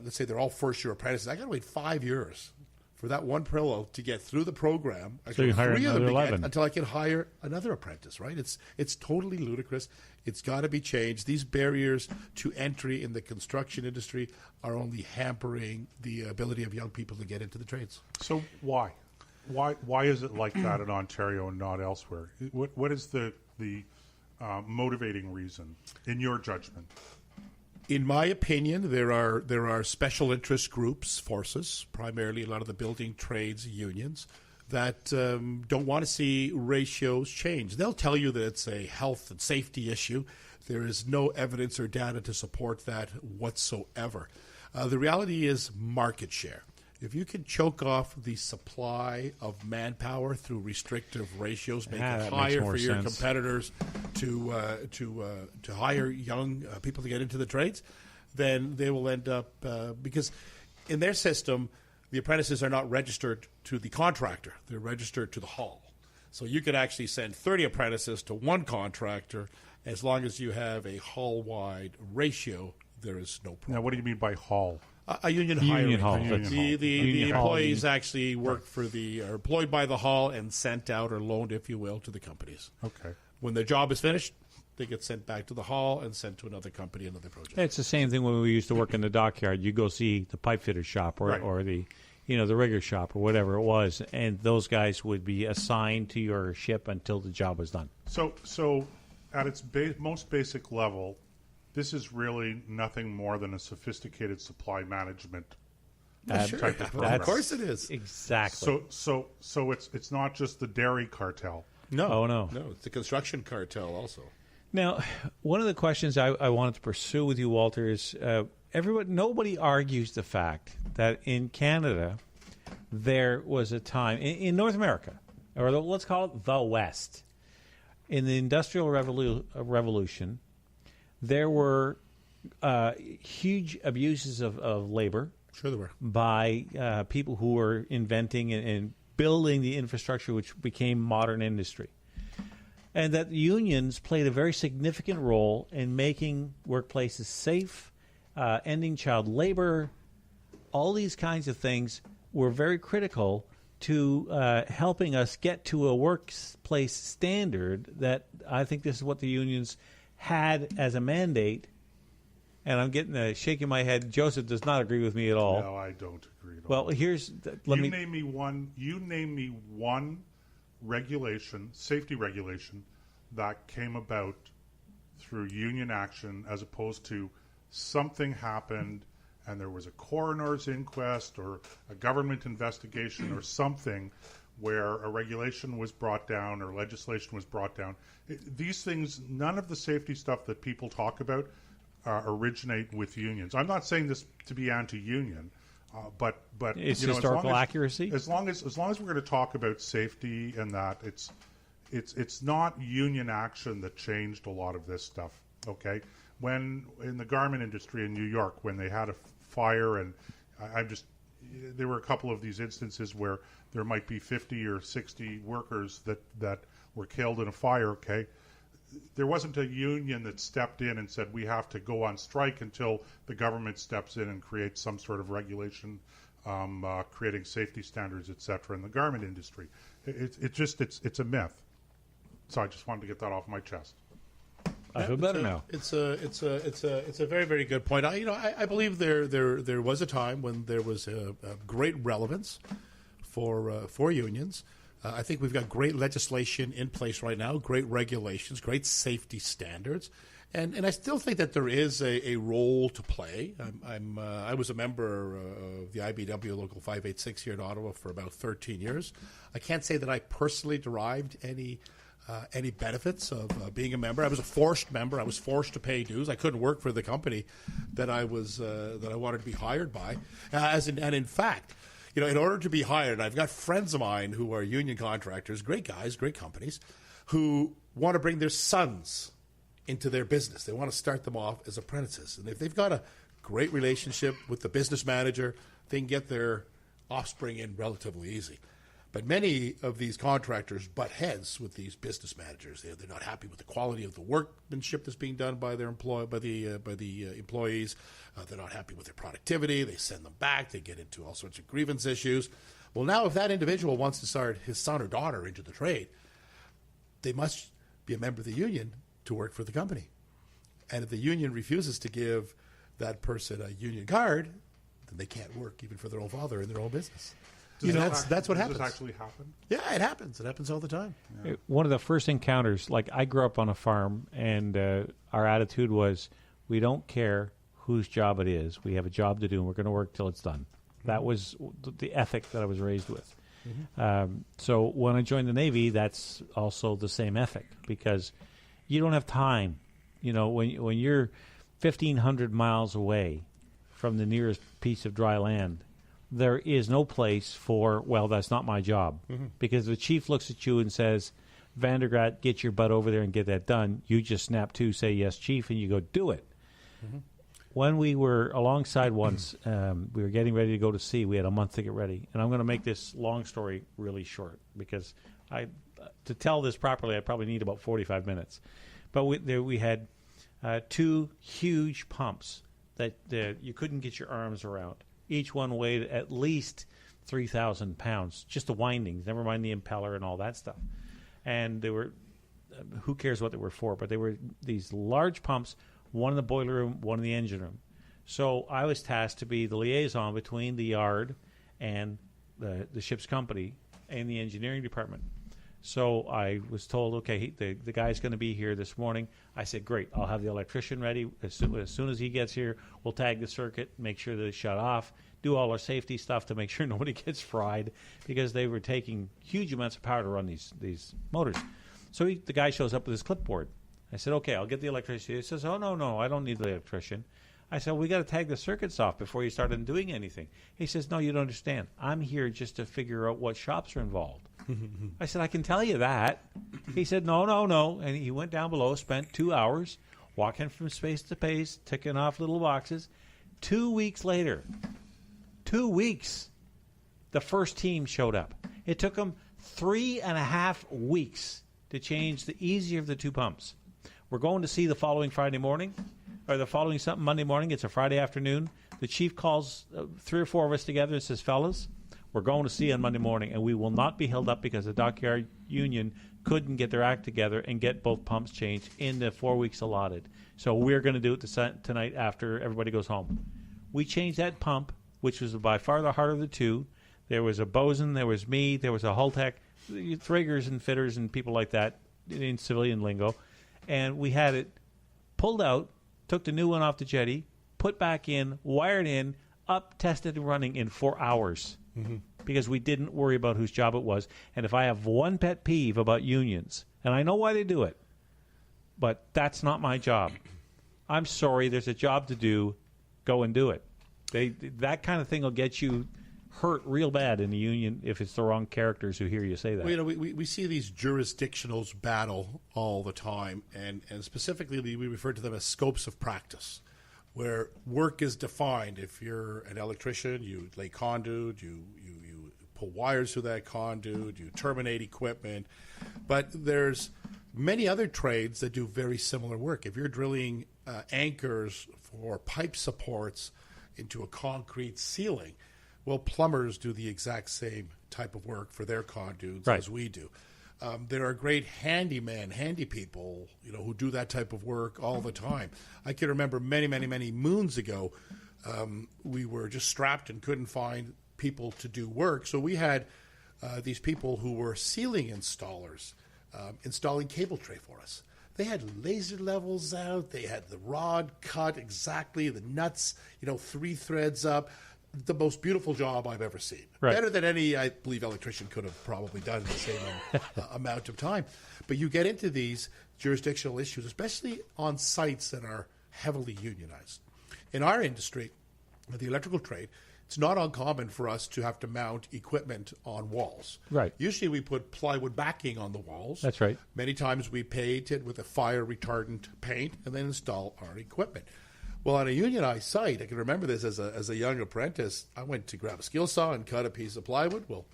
let's say they're all first-year apprentices, I got to wait 5 years for that one fellow to get through the program. So you hire another 11 until I can hire another apprentice. Right? It's totally ludicrous. It's got to be changed. These barriers to entry in the construction industry are only hampering the ability of young people to get into the trades. So why? Why is it like that in Ontario and not elsewhere? What is the motivating reason, in your judgment? In my opinion, there are special interest groups, forces, primarily a lot of the building trades unions, that don't want to see ratios change. They'll tell you that it's a health and safety issue. There is no evidence or data to support that whatsoever. The reality is market share. If you can choke off the supply of manpower through restrictive ratios, make it higher for your competitors to hire young people to get into the trades, then they will end up because in their system, the apprentices are not registered to the contractor; they're registered to the hall. So you could actually send 30 apprentices to one contractor as long as you have a hall-wide ratio. There is no problem. Now, what do you mean by hall? A union hiring. Hall. The employees actually work are employed by the hall and sent out or loaned, if you will, to the companies. Okay. When their job is finished, they get sent back to the hall and sent to another company, another project. It's the same thing when we used to work in the dockyard. You go see the pipe fitter shop or the the rigger shop or whatever it was, and those guys would be assigned to your ship until the job was done. So at its most basic level, this is really nothing more than a sophisticated supply management type of program. Of course it is. Exactly. So it's not just the dairy cartel. No. Oh, no. No, it's the construction cartel also. Now, one of the questions I wanted to pursue with you, Walter, is nobody argues the fact that in Canada there was a time, in North America, or let's call it the West, in the Industrial Revolution, there were huge abuses of labor. Sure there were. By people who were inventing and building the infrastructure which became modern industry. And that unions played a very significant role in making workplaces safe, ending child labor. All these kinds of things were very critical to helping us get to a workplace standard that I think this is what the unions had as a mandate. And I'm getting shaking my head. Joseph does not agree with me at all. No, I don't agree at Well, all. name me one regulation, safety regulation, that came about through union action as opposed to something happened and there was a coroner's inquest or a government investigation or something where a regulation was brought down or legislation was brought down. These things, none of the safety stuff that people talk about originate with unions. I'm not saying this to be anti-union, but it's you know, historical accuracy. As long as we're going to talk about safety and that, it's not union action that changed a lot of this stuff. Okay, when in the garment industry in New York, when they had a fire, and there were a couple of these instances where there might be 50 or 60 workers that were killed in a fire. Okay, there wasn't a union that stepped in and said we have to go on strike until the government steps in and creates some sort of regulation, creating safety standards, etc. in the garment industry. It's a myth. So I just wanted to get that off my chest. I feel better now. It's a very, very good point. I believe there was a time when there was a great relevance for unions. I think we've got great legislation in place right now, great regulations, great safety standards, and I still think that there is a role to play. I was a member of the IBW Local 586 here in Ottawa for about 13 years. I can't say that I personally derived any benefits of being a member. I was a forced member. I was forced to pay dues. I couldn't work for the company that I wanted to be hired by. And in fact, in order to be hired, I've got friends of mine who are union contractors, great guys, great companies, who want to bring their sons into their business. They want to start them off as apprentices. And if they've got a great relationship with the business manager, they can get their offspring in relatively easy. But many of these contractors butt heads with these business managers. They're not happy with the quality of the workmanship that's being done by the employees. They're not happy with their productivity. They send them back. They get into all sorts of grievance issues. Well, now if that individual wants to start his son or daughter into the trade, they must be a member of the union to work for the company. And if the union refuses to give that person a union card, then they can't work even for their own father in their own business. That's what happens. Does this actually happen? Yeah, it happens. It happens all the time. Yeah. One of the first encounters, like I grew up on a farm, and our attitude was we don't care whose job it is. We have a job to do, and we're going to work till it's done. That was the ethic that I was raised with. Mm-hmm. So when I joined the Navy, that's also the same ethic, because you don't have time. When you're 1,500 miles away from the nearest piece of dry land, there is no place for, well, that's not my job. Mm-hmm. Because the chief looks at you and says, Vandergraat, get your butt over there and get that done. You just snap to, say, yes, chief, and you go do it. Mm-hmm. When we were alongside once, we were getting ready to go to sea. We had a month to get ready. And I'm going to make this long story really short, because to tell this properly, I probably need about 45 minutes. But we had two huge pumps that you couldn't get your arms around. Each one weighed at least 3,000 pounds, just the windings, never mind the impeller and all that stuff. And they were, who cares what they were for, but they were these large pumps, one in the boiler room, one in the engine room. So I was tasked to be the liaison between the yard and the ship's company and the engineering department. So I was told, okay, the guy's going to be here this morning. I said, great, I'll have the electrician ready. As soon as he gets here, we'll tag the circuit, make sure that it's shut off, do all our safety stuff to make sure nobody gets fried, because they were taking huge amounts of power to run these motors. So the guy shows up with his clipboard. I said, okay, I'll get the electrician. He says, oh, no, I don't need the electrician. I said, we got to tag the circuits off before you started doing anything. He says, no, you don't understand. I'm here just to figure out what shops are involved. I said, I can tell you that. He said, no. And he went down below, spent 2 hours walking from space to space, ticking off little boxes. 2 weeks later, 2 weeks, the first team showed up. It took them 3.5 weeks to change the easier of the two pumps. We're going to see the following Friday morning, or the following Monday morning. It's a Friday afternoon. The chief calls 3 or 4 of us together and says, fellas, we're going to see on Monday morning, and we will not be held up because the dockyard union couldn't get their act together and get both pumps changed in the 4 weeks allotted. So we're going to do it tonight after everybody goes home. We changed that pump, which was by far the harder of the two. There was a bosun, there was me, there was a hull tech, riggers and fitters and people like that. in civilian lingo, and we had it pulled out, took the new one off the jetty, put back in, wired in, up, tested and running in 4 hours. Because we didn't worry about whose job it was. And if I have one pet peeve about unions, and I know why they do it, but that's not my job. I'm sorry, there's a job to do. Go and do it. That kind of thing will get you hurt real bad in the union if it's the wrong characters who hear you say that. Well, we see these jurisdictionals battle all the time, and specifically we refer to them as scopes of practice, where work is defined. If you're an electrician, you lay conduit, you pull wires through that conduit, you terminate equipment. But there's many other trades that do very similar work. If you're drilling anchors for pipe supports into a concrete ceiling, well, plumbers do the exact same type of work for their conduits as we do. There are great handy people, who do that type of work all the time. I can remember many moons ago, we were just strapped and couldn't find people to do work. So we had these people who were ceiling installers installing cable tray for us. They had laser levels out. They had the rod cut exactly, the nuts, 3 threads up. The most beautiful job I've ever seen. Right. Better than any, I believe, electrician could have probably done in the same amount of time. But you get into these jurisdictional issues, especially on sites that are heavily unionized. In our industry, the electrical trade, it's not uncommon for us to have to mount equipment on walls. Right. Usually we put plywood backing on the walls. That's right. Many times we paint it with a fire retardant paint and then install our equipment. Well, on a unionized site, I can remember this as a young apprentice. I went to grab a skill saw and cut a piece of plywood. Well,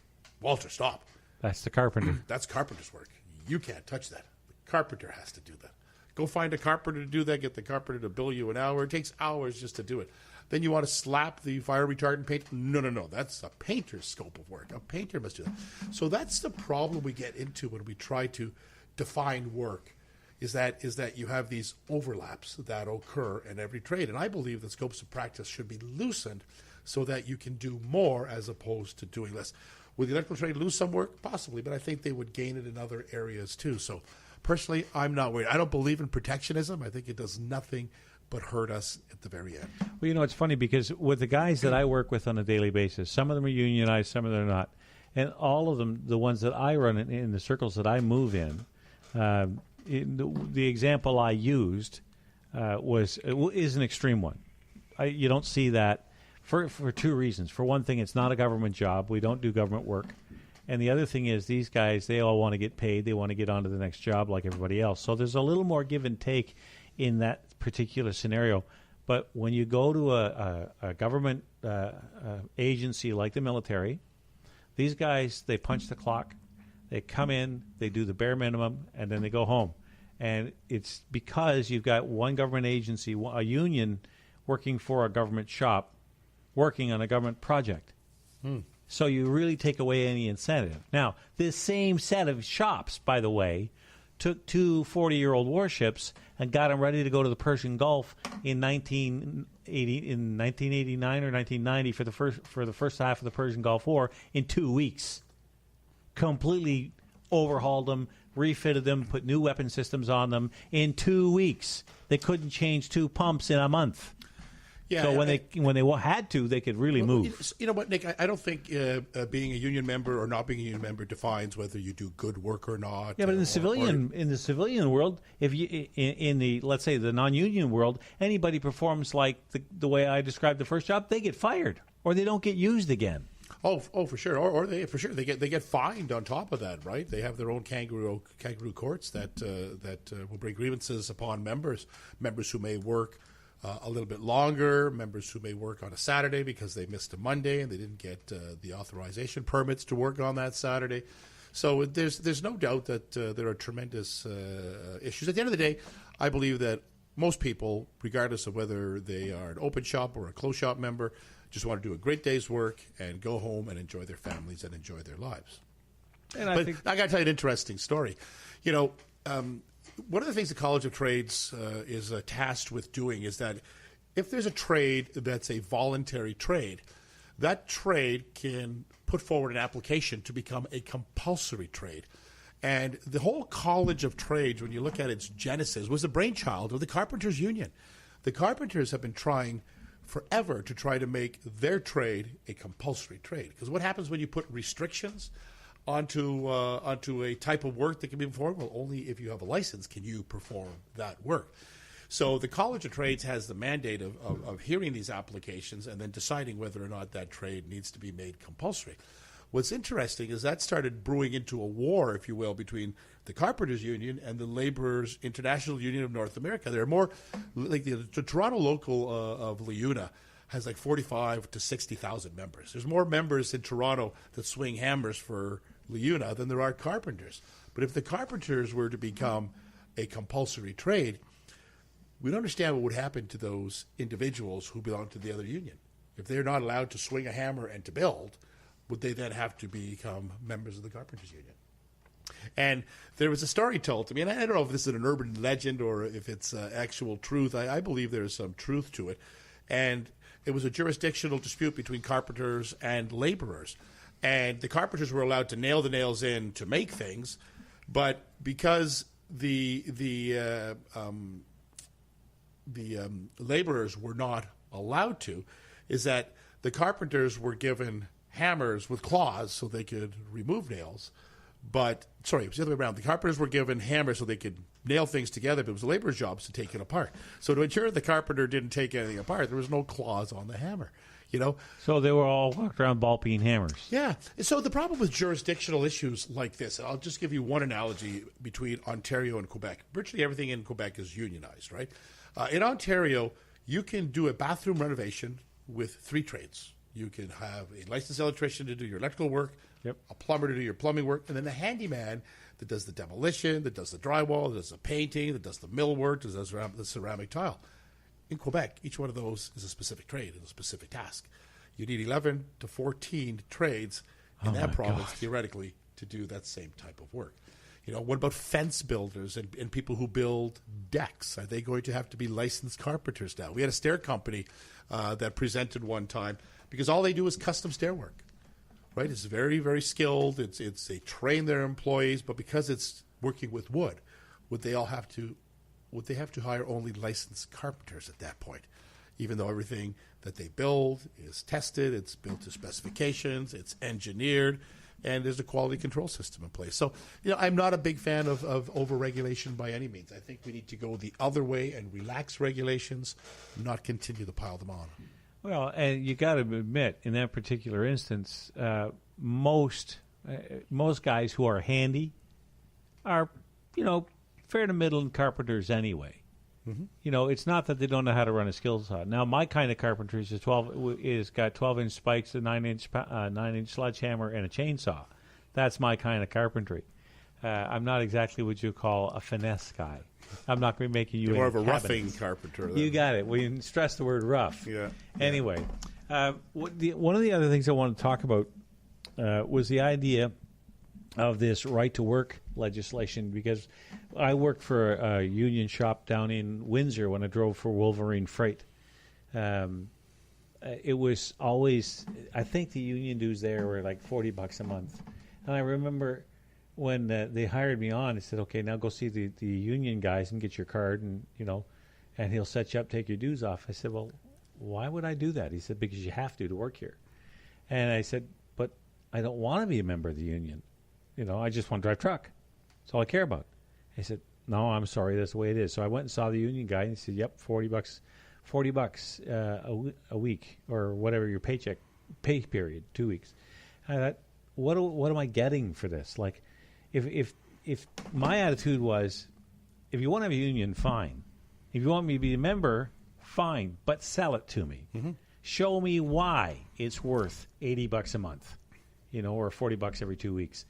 Walter, stop. That's the carpenter. That's carpenter's work. You can't touch that. The carpenter has to do that. Go find a carpenter to do that. Get the carpenter to bill you an hour. It takes hours just to do it. Then you want to slap the fire retardant paint? No. That's a painter's scope of work. A painter must do that. So that's the problem we get into when we try to define work. Is that you have these overlaps that occur in every trade. And I believe that scopes of practice should be loosened so that you can do more as opposed to doing less. Would the electrical trade lose some work? Possibly, but I think they would gain it in other areas too. So personally, I'm not worried. I don't believe in protectionism. I think it does nothing but hurt us at the very end. Well, it's funny because with the guys that I work with on a daily basis, some of them are unionized, some of them are not. And all of them, the ones that I run in the circles that I move in, the example I used is an extreme one. You don't see that for 2 reasons. For one thing, it's not a government job. We don't do government work. And the other thing is these guys, they all want to get paid. They want to get on to the next job like everybody else. So there's a little more give and take in that particular scenario. But when you go to a government agency like the military, these guys, they punch the clock. They come in, they do the bare minimum, and then they go home. And it's because you've got one government agency, a union working for a government shop, working on a government project. So you really take away any incentive. Now, this same set of shops, by the way, took 2 40-year-old warships and got them ready to go to the Persian Gulf in 1989 or 1990 for the first half of the Persian Gulf War in 2 weeks. Completely overhauled them, refitted them, put new weapon systems on them in 2 weeks. They couldn't change 2 pumps in a month. Yeah, so when they had to, they could really move. You know what, Nick? I don't think being a union member or not being a union member defines whether you do good work or not. Yeah, but in the civilian world, if you in the let's say the non-union world, anybody performs like the way I described the first job, they get fired or they don't get used again. Oh, for sure, or they get fined on top of that, right? They have their own kangaroo courts that will bring grievances upon members who may work a little bit longer, members who may work on a Saturday because they missed a Monday and they didn't get the authorization permits to work on that Saturday. So there's no doubt that there are tremendous issues. At the end of the day, I believe that most people, regardless of whether they are an open shop or a closed shop member, just want to do a great day's work and go home and enjoy their families and enjoy their lives. And I got to tell you an interesting story. One of the things the College of Trades is tasked with doing is that if there's a trade that's a voluntary trade, that trade can put forward an application to become a compulsory trade. And the whole College of Trades, when you look at its genesis, was the brainchild of the Carpenters Union. The carpenters have been trying forever to try to make their trade a compulsory trade. Because what happens when you put restrictions onto a type of work that can be performed? Well, only if you have a license can you perform that work. So the College of Trades has the mandate of hearing these applications and then deciding whether or not that trade needs to be made compulsory. What's interesting is that started brewing into a war, if you will, between the Carpenters Union and the Laborers International Union of North America. There are more, like the Toronto local of LiUNA has like 45 to 60,000 members. There's more members in Toronto that swing hammers for LiUNA than there are carpenters. But if the carpenters were to become a compulsory trade, we don't understand what would happen to those individuals who belong to the other union. If they're not allowed to swing a hammer and to build, would they then have to become members of the Carpenters Union? And there was a story told to me, and I don't know if this is an urban legend or if it's actual truth. I believe there is some truth to it. And it was a jurisdictional dispute between carpenters and laborers. And the carpenters were allowed to nail the nails in to make things, but because the laborers were not allowed to, is that the carpenters were given hammers with claws so they could remove nails. But, sorry, it was the other way around. The carpenters were given hammers so they could nail things together, but it was the laborers' jobs to take it apart. So to ensure the carpenter didn't take anything apart, there was no claws on the hammer, you know? So they were all walked around ball-peen hammers. Yeah. So the problem with jurisdictional issues like this, and I'll just give you one analogy between Ontario and Quebec. Virtually everything in Quebec is unionized, right? In Ontario, you can do a bathroom renovation with 3 trades. You can have a licensed electrician to do your electrical work, a plumber to do your plumbing work, and then a handyman that does the demolition, that does the drywall, that does the painting, that does the millwork, that does the ceramic tile. In Quebec, each one of those is a specific trade and a specific task. You need 11 to 14 trades in that province, theoretically, to do that same type of work. You know, what about fence builders and people who build decks? Are they going to have to be licensed carpenters now? We had a stair company that presented one time because all they do is custom stair work, right? It's very, very skilled. They train their employees, but because it's working with wood, would they have to hire only licensed carpenters at that point? Even though everything that they build is tested, it's built to specifications, it's engineered, and there's a quality control system in place. So, you know, I'm not a big fan of over-regulation by any means. I think we need to go the other way and relax regulations, not continue to pile them on. Well, and you got to admit, in that particular instance, most guys who are handy are, you know, fair to middle carpenters anyway. Mm-hmm. You know, it's not that they don't know how to run a skill saw. Now, my kind of carpentry is got 12-inch spikes, a 9-inch sledgehammer, and a chainsaw. That's my kind of carpentry. I'm not exactly what you call a finesse guy. I'm not going to be making you more of a cabinets. roughing carpenter. Then. You got it. We stress the word rough. Yeah. Anyway, one of the other things I want to talk about was the idea of this right-to-work legislation, because I worked for a union shop down in Windsor when I drove for Wolverine Freight. It was always, I think the union dues there were like $40 a month. And I remember when they hired me on, they said, okay, now go see the union guys and get your card, and, you know, and he'll set you up, take your dues off. I said, well, why would I do that? He said, because you have to work here. And I said, but I don't want to be a member of the union. You know, I just want to drive truck. That's all I care about. He said, no, I'm sorry, that's the way it is. So I went and saw the union guy, and he said, yep, $40 a week, or whatever your pay period, 2 weeks. And I thought, what am I getting for this? Like, if my attitude was, if you want to have a union, fine. If you want me to be a member, fine, but sell it to me. Mm-hmm. Show me why it's worth $80 a month, you know, or $40 every 2 weeks.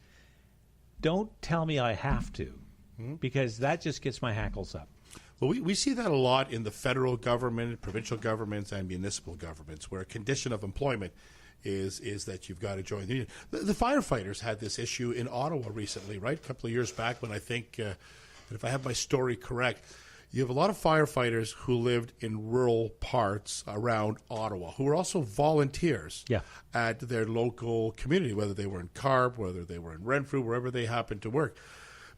Don't tell me I have to, because that just gets my hackles up. Well, we see that a lot in the federal government, provincial governments, and municipal governments, where a condition of employment is that you've got to join the union. The firefighters had this issue in Ottawa recently, right? A couple of years back, when I think, if I have my story correct, you have a lot of firefighters who lived in rural parts around Ottawa who were also volunteers at their local community, whether they were in Carp, whether they were in Renfrew, wherever they happened to work.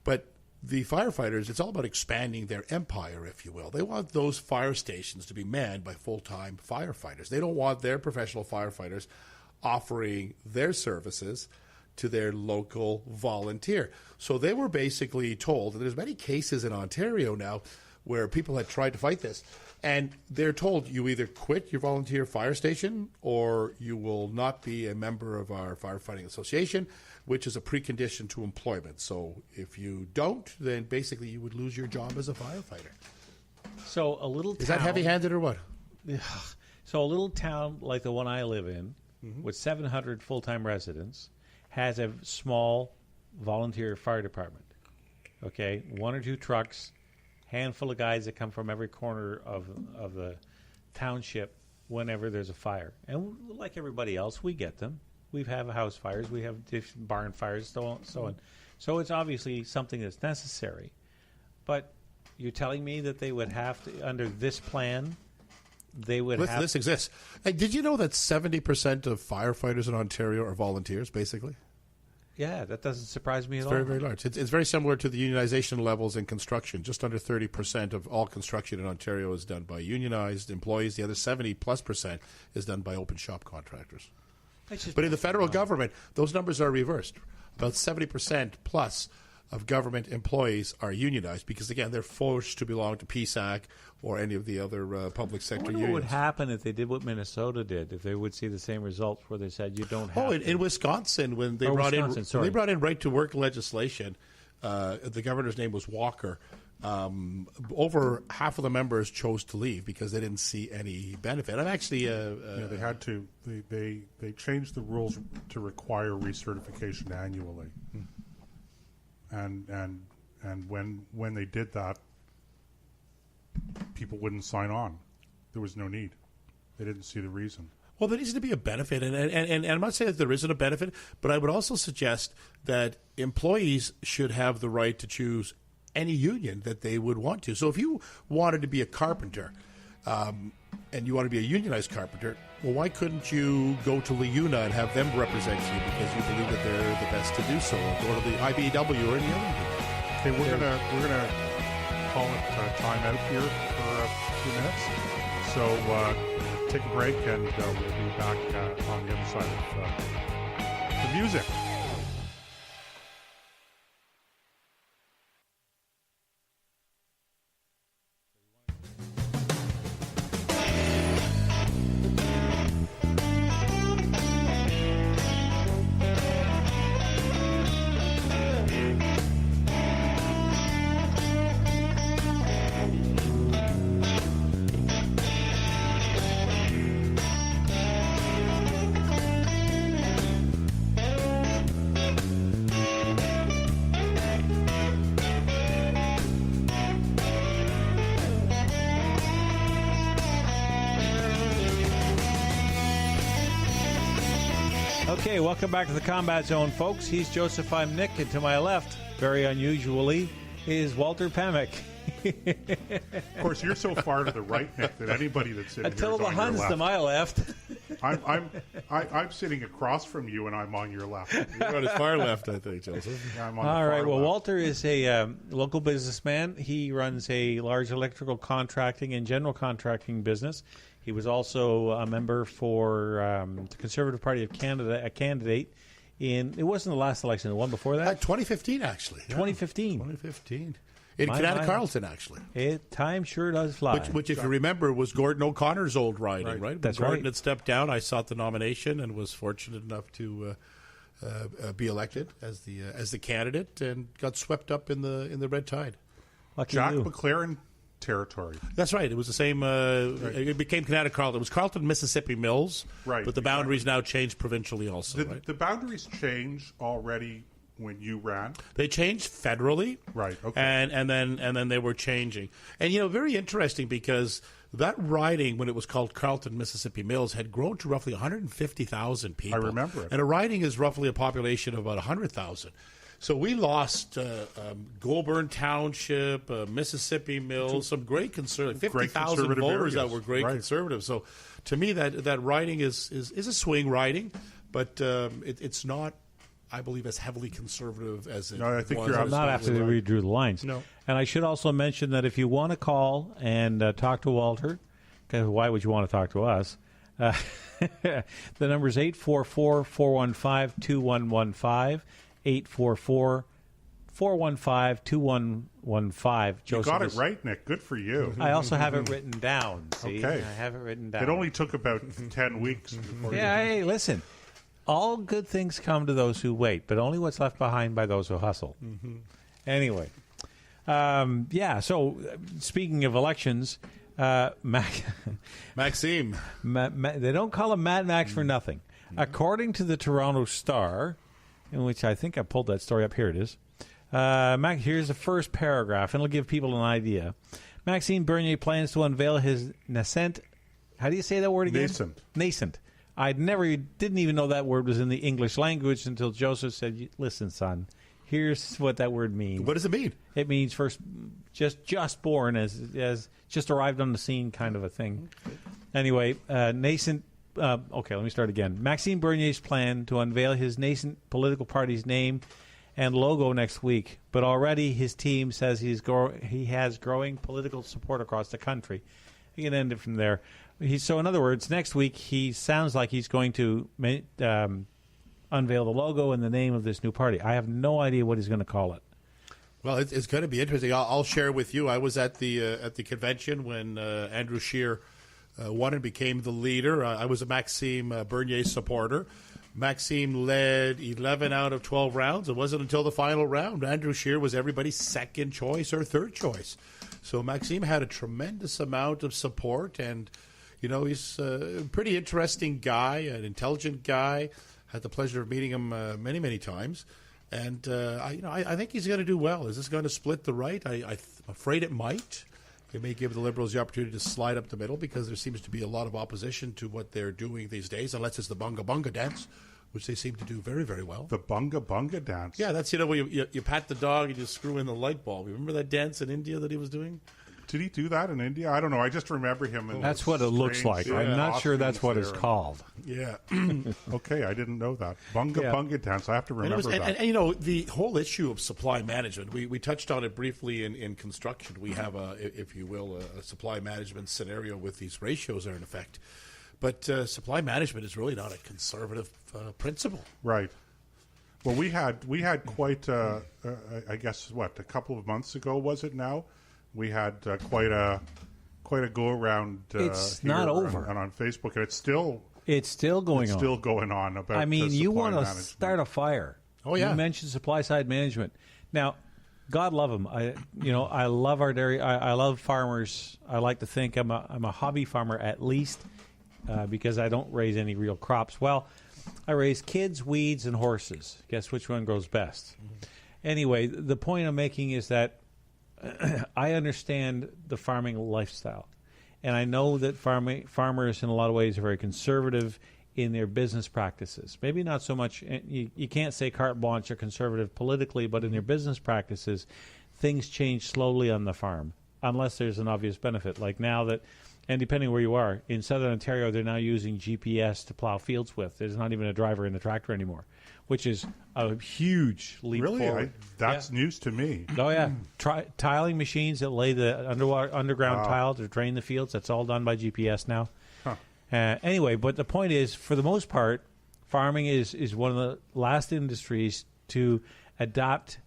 But the firefighters, it's all about expanding their empire, if you will. They want those fire stations to be manned by full-time firefighters. They don't want their professional firefighters offering their services to their local volunteer. So they were basically told, and there's many cases in Ontario now where people had tried to fight this, and they're told you either quit your volunteer fire station or you will not be a member of our firefighting association, which is a precondition to employment. So if you don't, then basically you would lose your job as a firefighter. So a little town... Is that heavy-handed or what? So a little town like the one I live in, with 700 full-time residents, has a small volunteer fire department. Okay, 1 or 2 trucks, handful of guys that come from every corner of the township whenever there's a fire. And like everybody else, we get them. We have house fires, we have different barn fires, so on. So it's obviously something that's necessary. But you're telling me that they would have to, under this plan, they would have... This exists. Hey, did you know that 70% of firefighters in Ontario are volunteers, basically? Yeah, that doesn't surprise me at all. It's very, very large. It's very similar to the unionization levels in construction. Just under 30% of all construction in Ontario is done by unionized employees. The other 70+% is done by open shop contractors. But in the federal government, those numbers are reversed. About 70% plus of government employees are unionized because, again, they're forced to belong to PSAC or any of the other public sector unions. What would happen if they did what Minnesota did, if they would see the same results where they said you don't have in Wisconsin, when they brought in right-to-work legislation, the governor's name was Walker, over half of the members chose to leave because they didn't see any benefit. I'm actually... they had to... They changed the rules to require recertification annually. And when they did that, people wouldn't sign on. There was no need. They didn't see the reason. Well, there needs to be a benefit, and I'm not saying that there isn't a benefit, but I would also suggest that employees should have the right to choose any union that they would want to. So if you wanted to be a carpenter, and you want to be a unionized carpenter, well, why couldn't you go to LiUNA and have them represent you because you believe that they're the best to do so, or go to the IBEW or any other union? Okay, we're gonna call it time out here for a few minutes. So take a break, and we'll be back on the other side of the music. Okay, welcome back to the Combat Zone, folks. He's Joseph Pamic, and to my left, very unusually, is Walter Pamic. Of course, you're so far to the right, Nick, that anybody that's sitting Until here is the on your Huns left. to my left. I'm sitting across from you, and I'm on your left. You're on his far left, I think, Joseph. Yeah, I'm on All the right, far well, left. Walter is a local businessman. He runs a large electrical contracting and general contracting business. He was also a member for the Conservative Party of Canada, a candidate in, it wasn't the last election, the one before that? 2015, actually. 2015. 2015. In Canada Carleton, actually. Time sure does fly. Which, if you remember, was Gordon O'Connor's old riding, right? That's Gordon right. had stepped down. I sought the nomination and was fortunate enough to be elected as the candidate and got swept up in the red tide. Lucky Jack you. McLaren territory. That's right. It was the same. It became Canada Carleton. It was Carleton, Mississippi Mills. Right, But the boundaries now changed provincially also. Right? The boundaries changed already when you ran. They changed federally, Right, okay. and then they were changing, and very interesting because that riding, when it was called Carleton, Mississippi Mills, had grown to roughly 150,000 people. I remember it. And a riding is roughly a population of about 100,000. So we lost Goulburn Township, Mississippi Mills, some great conservative, 50,000 conservative voters areas. that were great Right. conservatives. So to me, that riding is a swing riding, but it's not, I believe, as heavily conservative as it No, I think was. you're Not after they redrew the lines. No. And I should also mention that if you want to call and talk to Walter, because why would you want to talk to us? The number is 844-415-2115, 844-415-2115. You got it right, Nick. Good for you. I also have it written down. See? Okay. I have it written down. It only took about 10 weeks before Yeah, hey, listen. All good things come to those who wait, but only what's left behind by those who hustle. Mm-hmm. Anyway. So speaking of elections, Maxime. they don't call him Mad Max for nothing. According to the Toronto Star, in which I think I pulled that story up. Here it is. Here's the first paragraph, and it'll give people an idea. Maxime Bernier plans to unveil his nascent. How do you say that word again? Nascent. I didn't even know that word was in the English language until Joseph said, "Listen, son, here's what that word means." What does it mean? It means first, just born, as just arrived on the scene, kind of a thing. Anyway, nascent. Okay, let me start again. Maxime Bernier's plan to unveil his nascent political party's name and logo next week, but already his team says he has growing political support across the country. You can end it from there. So, in other words, next week he sounds like he's going to unveil the logo and the name of this new party. I have no idea what he's going to call it. Well, it's going to be interesting. I'll share with you. I was at the convention when Andrew Scheer won and became the leader. I was a Maxime Bernier supporter. Maxime led 11 out of 12 rounds. It wasn't until the final round Andrew Scheer was everybody's second choice or third choice. So Maxime had a tremendous amount of support, and he's a pretty interesting guy, an intelligent guy. Had the pleasure of meeting him many, many times. And, I think he's going to do well. Is this going to split the right? I'm afraid it might. It may give the Liberals the opportunity to slide up the middle because there seems to be a lot of opposition to what they're doing these days, unless it's the Bunga Bunga dance, which they seem to do very, very well. The Bunga Bunga dance? Yeah, that's, where you pat the dog and you screw in the light bulb. You remember that dance in India that he was doing? Did he do that in India? I don't know. I just remember him. That's what it looks like. I'm not sure that's what it's called. Yeah. Okay, I didn't know that. Bunga Bunga dance. I have to remember that. And the whole issue of supply management, we touched on it briefly in construction. We have, if you will, a supply management scenario with these ratios are in effect. But supply management is really not a conservative principle. Right. Well, we had quite, I guess, a couple of months ago, was it now? We had quite a go around. It's not over, and on Facebook, and it's still going on. Still going on about. You want to start a fire? Oh yeah. You mentioned supply side management. Now, God love them. I love our dairy. I love farmers. I like to think I'm a hobby farmer at least because I don't raise any real crops. Well, I raise kids, weeds, and horses. Guess which one grows best? Mm-hmm. Anyway, the point I'm making is that I understand the farming lifestyle, and I know that farmers in a lot of ways are very conservative in their business practices. Maybe not so much, you can't say carte blanche or conservative politically, but in their business practices, things change slowly on the farm, unless there's an obvious benefit. Like now that, and depending where you are, in southern Ontario, they're now using GPS to plow fields with. There's not even a driver in the tractor anymore, which is a huge leap forward. That's news to me. Oh, yeah. Tiling machines that lay the underground tile to drain the fields, that's all done by GPS now. Huh. Anyway, but the point is, for the most part, farming is one of the last industries to adapt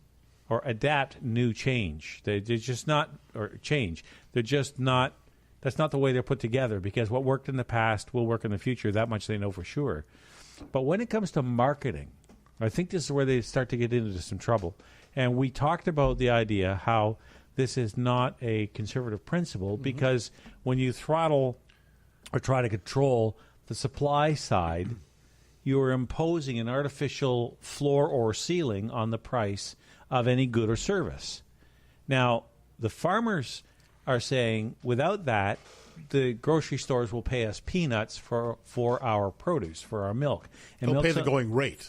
new change. They're just not, or change. They're just not, that's not the way they're put together, because what worked in the past will work in the future. That much they know for sure. But when it comes to marketing, I think this is where they start to get into some trouble. And we talked about the idea how this is not a conservative principle, because when you throttle or try to control the supply side, you're imposing an artificial floor or ceiling on the price of any good or service. Now, the farmers are saying without that, the grocery stores will pay us peanuts for our produce, for our milk. And they'll pay the going rate.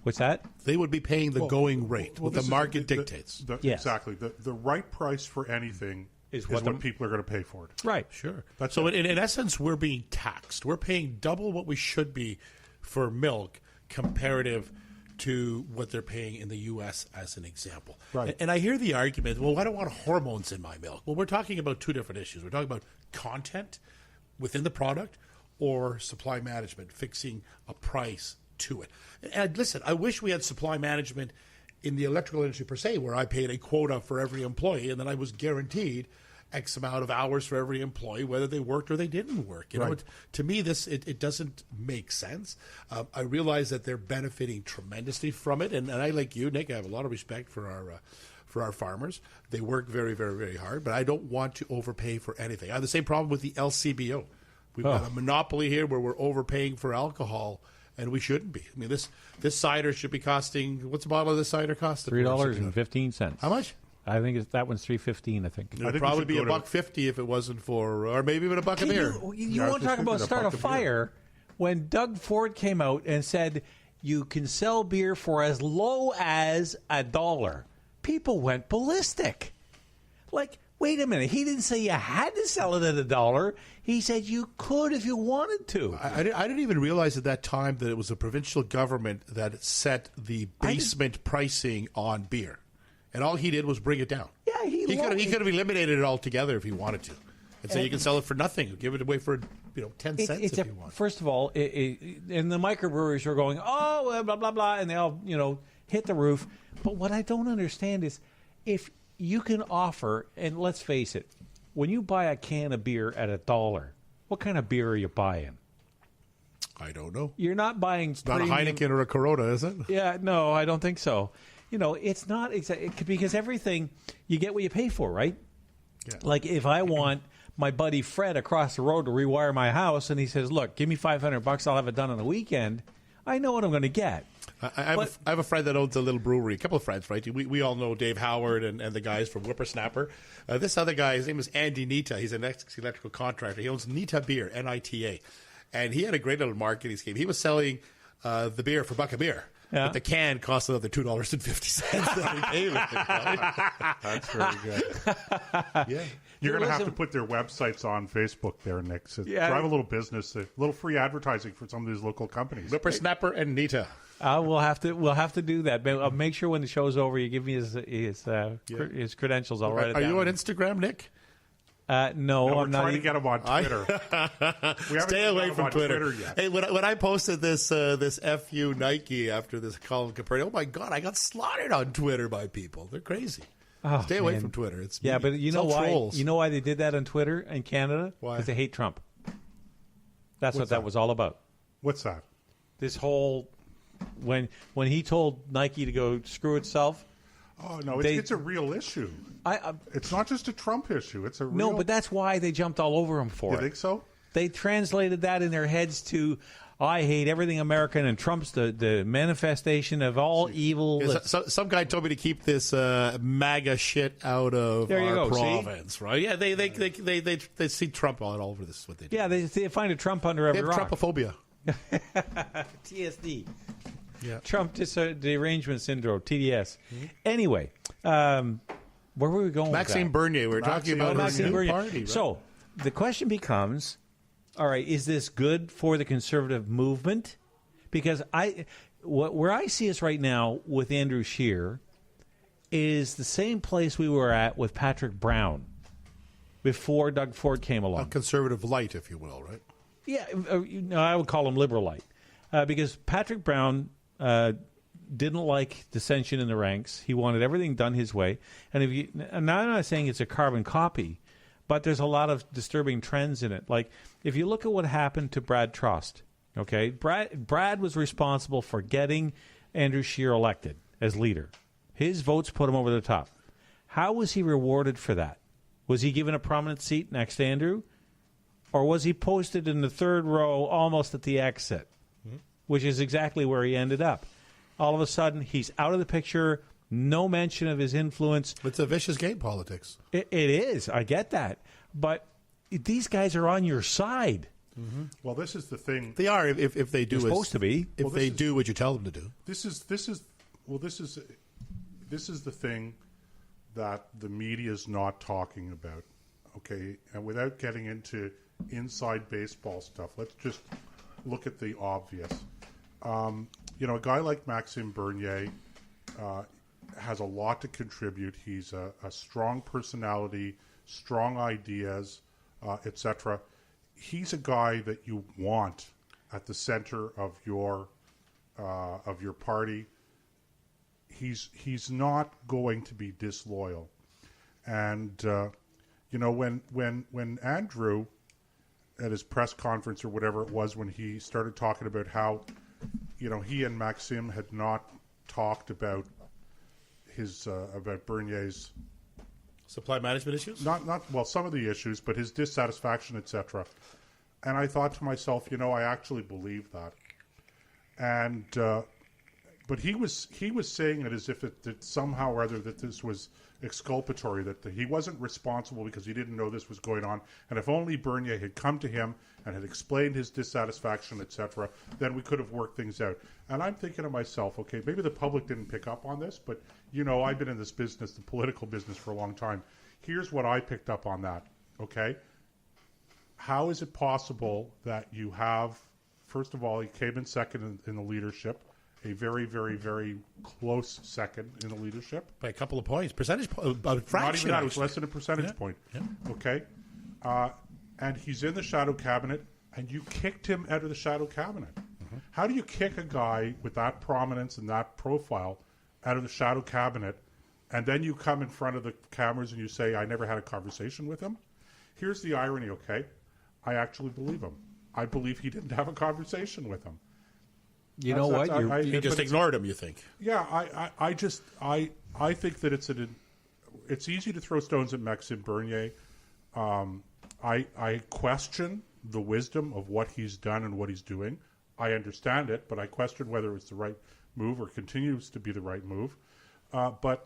What's that? They would be paying the going rate, what the market dictates. Yes. Exactly. The right price for anything is what people are going to pay for it. Right. Sure. So in essence, we're being taxed. We're paying double what we should be for milk comparative to what they're paying in the U.S. as an example. Right. And I hear the argument, well, I don't want hormones in my milk. Well, we're talking about two different issues. We're talking about content within the product or supply management, fixing a price to it. And listen, I wish we had supply management in the electrical industry per se, where I paid a quota for every employee and then I was guaranteed X amount of hours for every employee, whether they worked or they didn't work. You know, to me, it doesn't make sense. I realize that they're benefiting tremendously from it, and I, like you, Nick, I have a lot of respect for our farmers. They work very, very, very hard, but I don't want to overpay for anything. I have the same problem with the LCBO. We've got a monopoly here where we're overpaying for alcohol, and we shouldn't be. I mean, this cider should be costing, what's a bottle of this cider cost? $3.15. How much? I think that one's $3.15. I think it would probably be $1.50 if it wasn't for, or maybe even $1 a beer. You want to talk about start a fire? When Doug Ford came out and said you can sell beer for as low as $1, people went ballistic. Like, wait a minute. He didn't say you had to sell it at $1. He said you could if you wanted to. I didn't even realize at that time that it was the provincial government that set the basement pricing on beer. And all he did was bring it down. Yeah, he could have eliminated it altogether if he wanted to, and so you can sell it for nothing, give it away for 10 cents if you want. First of all, and the microbreweries are going, oh, blah blah blah, and they all hit the roof. But what I don't understand is if you can offer, and let's face it, when you buy a can of beer at $1, what kind of beer are you buying? I don't know. You're not buying. It's not a Heineken or a Corona, is it? Yeah, no, I don't think so. It's not exactly because everything you get what you pay for, right? Yeah. Like if I want my buddy Fred across the road to rewire my house, and he says, "Look, give me $500, I'll have it done on the weekend." I know what I'm going to get. I have a friend that owns a little brewery. A couple of friends, right? We all know Dave Howard and the guys from Whippersnapper. This other guy, his name is Andy Nita. He's an electrical contractor. He owns Nita Beer, Nita, and he had a great little marketing scheme. He was selling the beer for $1 a beer. Yeah. But the can costs another $2.50. That's very good. Yeah. You're going to have to put their websites on Facebook there, Nick. So drive a little business, a little free advertising for some of these local companies. Whippersnapper and Nita. We'll have to do that. But I'll make sure when the show's over, you give me his credentials. I'll write it down. Are you on Instagram, Nick? No, we're I'm not. Trying to get him on Twitter. Stay away from Twitter yet. Hey, when I posted this FU Nike after this Colin Kaepernick, oh my God, I got slaughtered on Twitter by people. They're crazy. Oh, Stay away from Twitter. It's but you know why? Trolls. You know why they did that on Twitter in Canada? Why? Because they hate Trump. That's what that was all about. What's that? This whole when he told Nike to go screw itself. Oh no, it's a real issue. It's not just a Trump issue. It's a real... No, but that's why they jumped all over him for it. You think so? They translated that in their heads to, I hate everything American, and Trump's the manifestation of all evil. Some guy told me to keep this MAGA shit out of our province, right? Yeah, they see Trump all over this. Is what they do. Yeah, they find a Trump under every rock. Trumpophobia. TSD. Yeah. Trump derangement syndrome, TDS. Mm-hmm. Anyway, where were we going Maxime with that? Bernier. We're talking about Maxime her Bernier. new party. Right? So the question becomes, all right, is this good for the conservative movement? Because where I see us right now with Andrew Scheer is the same place we were at with Patrick Brown before Doug Ford came along. A conservative light, if you will, right? Yeah, I would call him liberal light. Because Patrick Brown didn't like dissension in the ranks. He wanted everything done his way. And I'm not saying it's a carbon copy, but there's a lot of disturbing trends in it. Like, if you look at what happened to Brad Trost, okay? Brad was responsible for getting Andrew Scheer elected as leader. His votes put him over the top. How was he rewarded for that? Was he given a prominent seat next to Andrew? Or was he posted in the third row almost at the exit? Which is exactly where he ended up. All of a sudden, he's out of the picture, no mention of his influence. It's a vicious game, politics. It is. I get that. But these guys are on your side. Well, this is the thing. They are if they do. They're supposed to be. If they do what you tell them to do. This is the thing that the media is not talking about. Okay, and without getting into inside baseball stuff, let's just look at the obvious. A guy like Maxime Bernier has a lot to contribute. He's a strong personality, strong ideas, etc. He's a guy that you want at the center of your party. He's not going to be disloyal, and when Andrew at his press conference or whatever it was, when he started talking about how he and Maxime had not talked about his about Bernier's Supply management issues? not some of the issues, but his dissatisfaction, etc. And I thought to myself, I actually believe that. And but he was saying it as if that somehow or other that this was exculpatory, that he wasn't responsible because he didn't know this was going on. And if only Bernier had come to him and had explained his dissatisfaction, etc., then we could have worked things out. And I'm thinking to myself, okay, maybe the public didn't pick up on this, but I've been in this business, the political business, for a long time. Here's what I picked up on that, okay? How is it possible that you have, first of all, he came in second in the leadership, a very, very, very close second in the leadership. By a couple of points. Percentage point. Not even that. It was less than a percentage point. Yeah. Okay? And he's in the shadow cabinet, and you kicked him out of the shadow cabinet. Mm-hmm. How do you kick a guy with that prominence and that profile out of the shadow cabinet, and then you come in front of the cameras and you say, I never had a conversation with him? Here's the irony, okay? I actually believe him. I believe he didn't have a conversation with him. You know what? You just ignored him, you think? Yeah, I think that it's easy to throw stones at Maxime Bernier. I question the wisdom of what he's done and what he's doing. I understand it, but I question whether it's the right move or continues to be the right move. But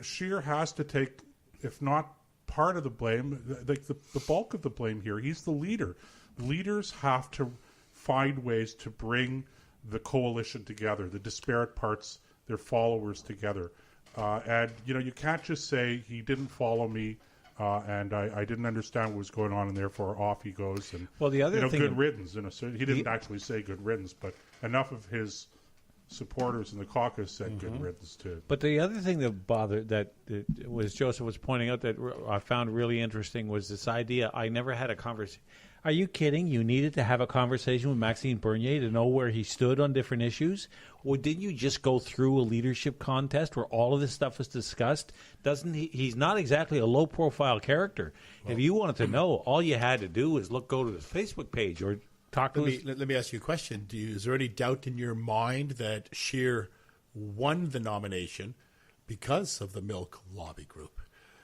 Scheer has to take, if not part of the blame, the bulk of the blame here. He's the leader. Leaders have to find ways to bring the coalition together, the disparate parts, their followers together. And, you can't just say he didn't follow me and I didn't understand what was going on, and therefore off he goes. And, well, the other thing, good riddance. He didn't actually say good riddance, but enough of his supporters in the caucus said good riddance too. But the other thing that was Joseph was pointing out that I found really interesting was this idea. I never had a conversation. Are you kidding? You needed to have a conversation with Maxime Bernier to know where he stood on different issues? Or didn't you just go through a leadership contest where all of this stuff was discussed? Doesn't he's not exactly a low-profile character. Well, if you wanted to know, all you had to do was go to his Facebook page or talk to Let me ask you a question. Is there any doubt in your mind that Scheer won the nomination because of the milk lobby group?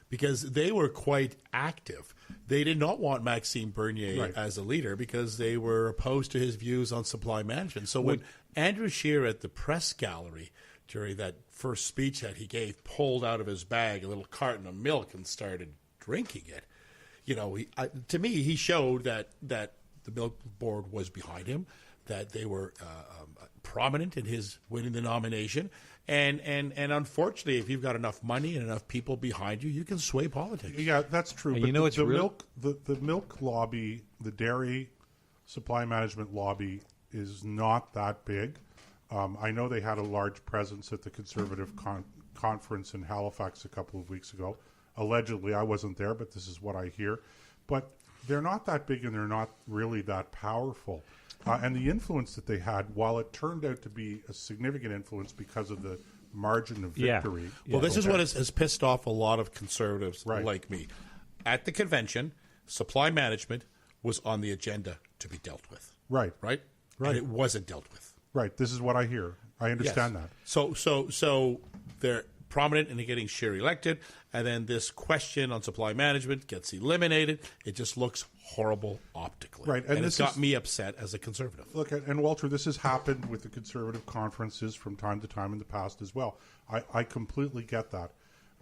Because they were quite active. They did not want Maxime Bernier as a leader because they were opposed to his views on supply management. So when Andrew Scheer at the press gallery during that first speech that he gave pulled out of his bag a little carton of milk and started drinking it, to me he showed that the milk board was behind him, that they were prominent in his winning the nomination. And unfortunately, if you've got enough money and enough people behind you, you can sway politics. Yeah, that's true. And but the milk lobby, the dairy supply management lobby, is not that big. I know they had a large presence at the Conservative conference in Halifax a couple of weeks ago. Allegedly, I wasn't there, but this is what I hear. But they're not that big, and they're not really that powerful. And the influence that they had, while it turned out to be a significant influence because of the margin of victory. Yeah. Well, this is what has pissed off a lot of conservatives like me. At the convention, supply management was on the agenda to be dealt with. Right. And it wasn't dealt with. Right. This is what I hear. I understand that. So they're prominent in getting Scheer elected, and then this question on supply management gets eliminated. It just looks horrible optically. Right. And it's got me upset as a conservative. Look, and Walter, this has happened with the Conservative conferences from time to time in the past as well. I completely get that.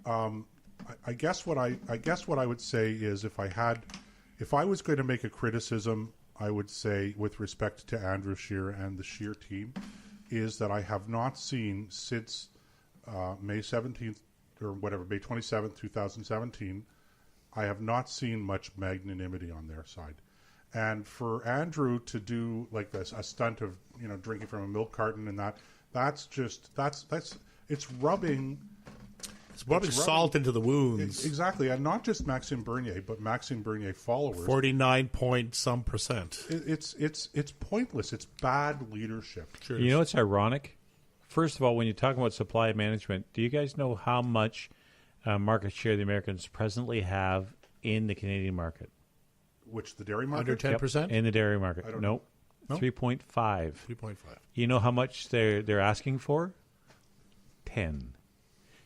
I guess what I would say is if I was going to make a criticism I would say, with respect to Andrew Scheer and the Scheer team, is that I have not seen since May 17th or whatever, May 27th, 2017, I have not seen much magnanimity on their side. And for Andrew to do like this, a stunt of, drinking from a milk carton and that's it's rubbing salt into the wounds. Exactly. And not just Maxime Bernier, but Maxime Bernier followers. 49-point-some%. It's pointless. It's bad leadership. Cheers. You know what's ironic? First of all, when you talk about supply management, do you guys know how much market share the Americans presently have in the Canadian market? Which, the dairy market? Under 10%? In the dairy market. I don't Nope. No? 3.5. 3.5. You know how much they're asking for? 10.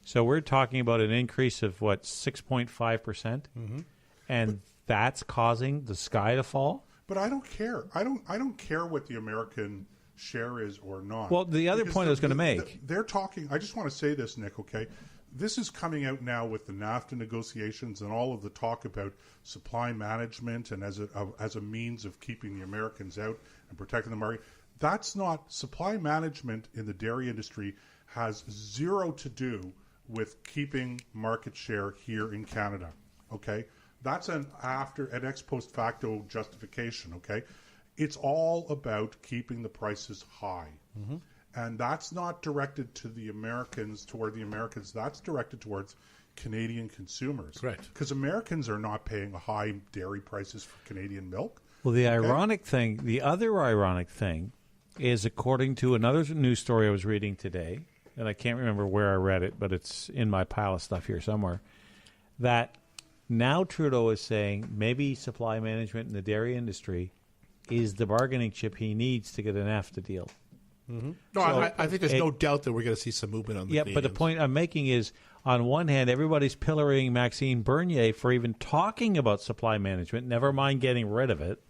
So we're talking about an increase of 6.5%, and that's causing the sky to fall. But I don't care. I don't care what the American share is or not. Well, the other Because point I was going to make. they're talking. I just want to say this, Nick. Okay, this is coming out now with the NAFTA negotiations and all of the talk about supply management and as a means of keeping the Americans out and protecting the market. That's not supply management in the dairy industry has zero to do with keeping market share here in Canada. Okay, that's an ex post facto justification. Okay, it's all about keeping the prices high. And that's not directed to the Americans, toward the Americans. That's directed towards Canadian consumers. Correct. Because Americans are not paying high dairy prices for Canadian milk. Well, the other ironic thing is, according to another news story I was reading today, and I can't remember where I read it, but it's in my pile of stuff here somewhere, that now Trudeau is saying maybe supply management in the dairy industry is the bargaining chip he needs to get an NAFTA deal. No, I think there's no doubt that we're going to see some movement on the Yeah, but the point I'm making is, on one hand, everybody's pillorying Maxime Bernier for even talking about supply management, never mind getting rid of it,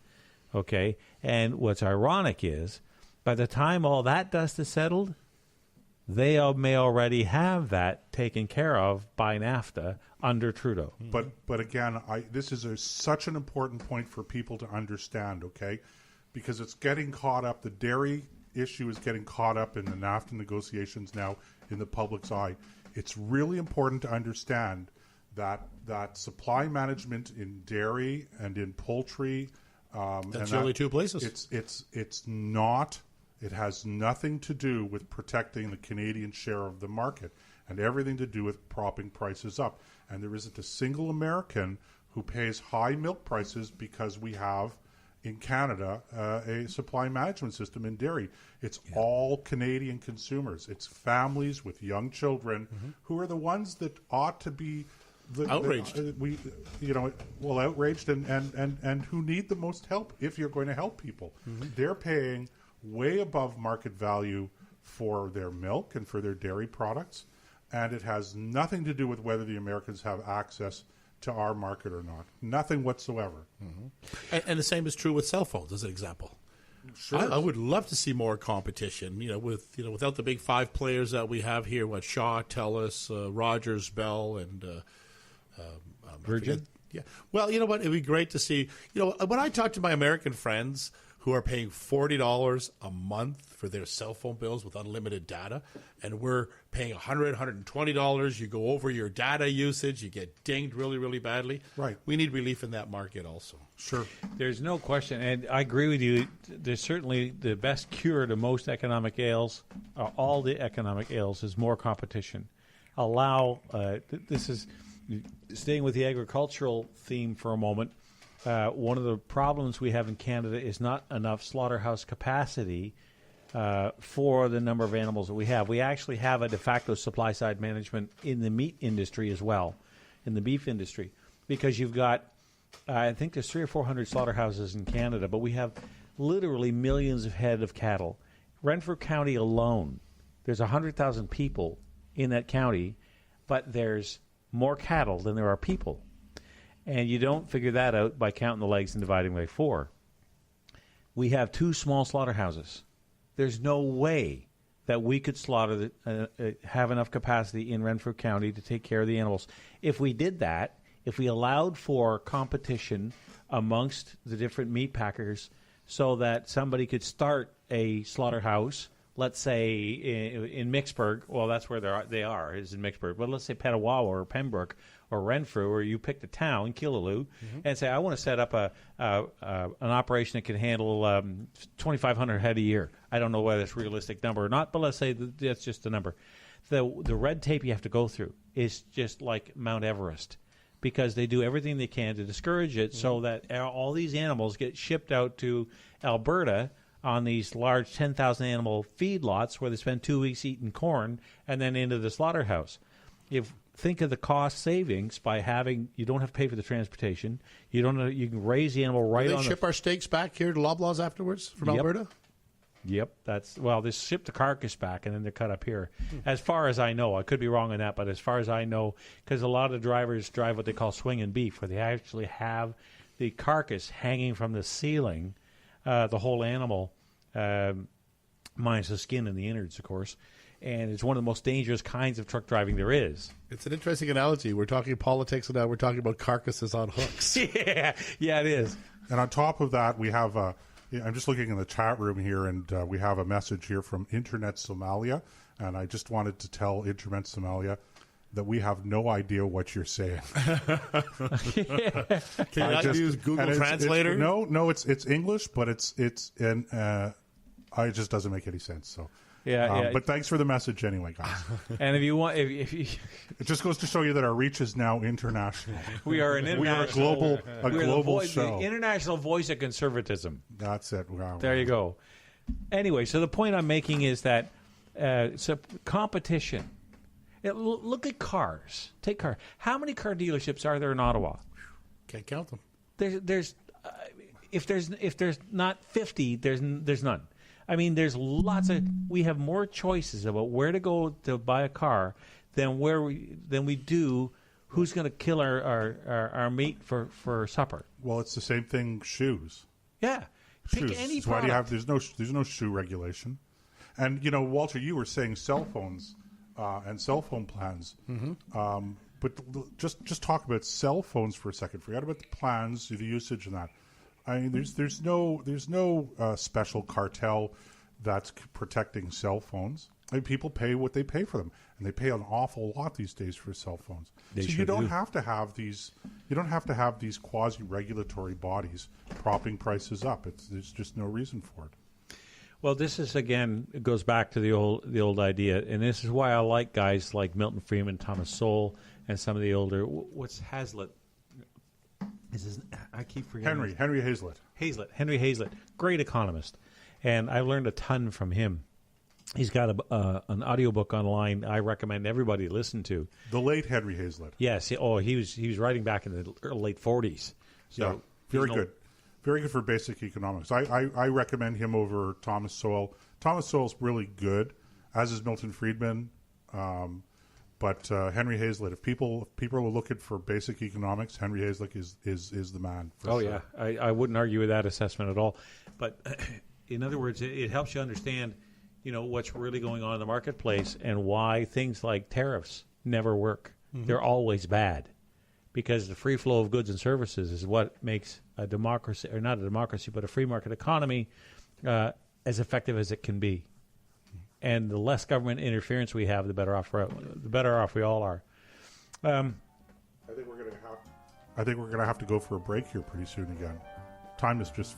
okay? And what's ironic is, by the time all that dust is settled, they may already have that taken care of by NAFTA under Trudeau. But again, this is such an important point for people to understand, okay? Because it's getting caught up. The dairy issue is getting caught up in the NAFTA negotiations now in the public's eye. It's really important to understand that supply management in dairy and in poultry. That's the only two places. It's not. It has nothing to do with protecting the Canadian share of the market and everything to do with propping prices up. And there isn't a single American who pays high milk prices because we have, in Canada, a supply management system in dairy. It's all Canadian consumers. It's families with young children who are the ones that ought to be outraged. Outraged and who need the most help if you're going to help people. They're paying way above market value for their milk and for their dairy products, and it has nothing to do with whether the Americans have access to our market or not. Nothing whatsoever. And the same is true with cell phones, as an example. Sure. I would love to see more competition. Without the big five players that we have here, Shaw, TELUS, Rogers, Bell, and Virgin. Yeah. Well, you know what? It'd be great to see. When I talk to my American friends who are paying $40 a month for their cell phone bills with unlimited data, and we're paying $100, $120. You go over your data usage, you get dinged really, really badly. Right. We need relief in that market also. Sure. There's no question, and I agree with you. There's certainly the best cure to most economic ails, all the economic ails, is more competition. This is staying with the agricultural theme for a moment. One of the problems we have in Canada is not enough slaughterhouse capacity for the number of animals that we have. We actually have a de facto supply side management in the meat industry as well, in the beef industry, because you've got, I think there's 300 or 400 slaughterhouses in Canada, but we have literally millions of head of cattle. Renfrew County alone, there's 100,000 people in that county, but there's more cattle than there are people. And you don't figure that out by counting the legs and dividing by 4. We have 2 small slaughterhouses. There's no way that we could have enough capacity in Renfrew County to take care of the animals. If we did that, if we allowed for competition amongst the different meat packers so that somebody could start a slaughterhouse, let's say in Mixburg. Well, that's where they are is in Mixburg. But let's say Petawawa or Pembroke or Renfrew, or you pick the town, Killaloo, and say, I want to set up an operation that can handle 2,500 head a year. I don't know whether it's a realistic number or not, but let's say that's just a number. The red tape you have to go through is just like Mount Everest, because they do everything they can to discourage it, so that all these animals get shipped out to Alberta on these large 10,000 animal feedlots where they spend 2 weeks eating corn, and then into the slaughterhouse. Think of the cost savings by having, you don't have to pay for the transportation. You can raise the animal right Do on. they ship our steaks back here to Loblaws afterwards from Alberta? Yep, they ship the carcass back and then they're cut up here. As far as I know, I could be wrong on that, but as far as I know, because a lot of drivers drive what they call swinging beef, where they actually have the carcass hanging from the ceiling, the whole animal, minus the skin and the innards, of course. And it's one of the most dangerous kinds of truck driving there is. It's an interesting analogy. We're talking politics, and now we're talking about carcasses on hooks. yeah, it is. And on top of that, we have I'm just looking in the chat room here, and we have a message here from Internet Somalia. And I just wanted to tell Internet Somalia that we have no idea what you're saying. Can you not use Google Translator? No, it's English, but it just doesn't make any sense. So. Yeah. But thanks for the message anyway, guys. And if you want, if you, it just goes to show you that our reach is now international. We are an international. We are a global show. The international voice of conservatism. That's it. Wow. There you go. Anyway, so the point I'm making is that so competition. Look at cars. Take car. How many car dealerships are there in Ottawa? Can't count them. There's if there's not 50, there's none. I mean, there's lots of. We have more choices about where to go to buy a car than we do who's going to kill our meat for supper. Well, it's the same thing. Shoes. Yeah, shoes. Pick any That's why product. there's no shoe regulation. And Walter, you were saying cell phones and cell phone plans. But just talk about cell phones for a second. Forget about the plans, the usage, and that. I mean, there's no special cartel that's protecting cell phones. I mean, people pay what they pay for them, and they pay an awful lot these days for cell phones. You don't have to have these quasi-regulatory bodies propping prices up. There's just no reason for it. Well, this is again, it goes back to the old idea, and this is why I like guys like Milton Friedman, Thomas Sowell, and some of the older. What's Hazlitt? I keep forgetting. Henry Hazlitt. Henry Hazlitt, great economist, and I learned a ton from him. He's got an audiobook online I recommend everybody listen to. The late Henry Hazlitt. Yes. He was writing back in the late 40s. So yeah, very good. Very good for basic economics. I recommend him over Thomas Sowell. Thomas Sowell's really good, as is Milton Friedman. But Henry Hazlitt, if people are looking for basic economics, Henry Hazlitt is the man. For sure. Yeah, I wouldn't argue with that assessment at all. But in other words, it helps you understand, what's really going on in the marketplace and why things like tariffs never work. Mm-hmm. They're always bad, because the free flow of goods and services is what makes a democracy, or not a democracy, but a free market economy as effective as it can be. And the less government interference we have, the better off we all are. I think we're gonna have to go for a break here pretty soon again. Time is just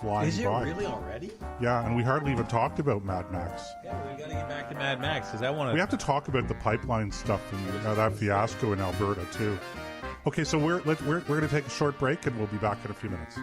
flying by. Is it really already? Yeah, and we hardly even talked about Mad Max. Yeah, we got to get back to Mad Max because We have to talk about the pipeline stuff and that fiasco in Alberta too. Okay, so we're going to take a short break and we'll be back in a few minutes.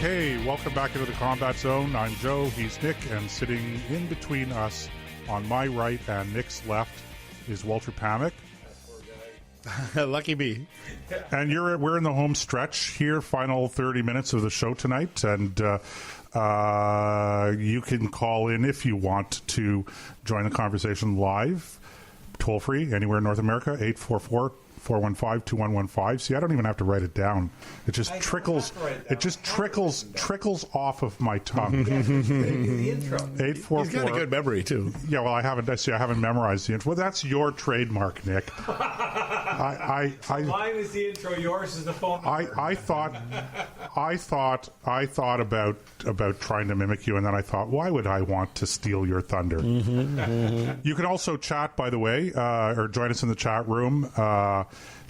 Hey, welcome back into the Combat Zone. I'm Joe, he's Nick, and sitting in between us on my right and Nick's left is Walter Pamic. Lucky me. And we're in the home stretch here, final 30 minutes of the show tonight, and you can call in if you want to join the conversation live, toll free, anywhere in North America, 844-415-2115. See, I don't even have to write it down. It just trickles. It just trickles off of my tongue. The intro. 844. He's got a good memory too. Yeah, well, I haven't memorized the intro. Well, that's your trademark, Nick. Mine is the intro. Yours is the phone number. I thought about trying to mimic you, and then I thought, why would I want to steal your thunder? You can also chat, by the way, or join us in the chat room.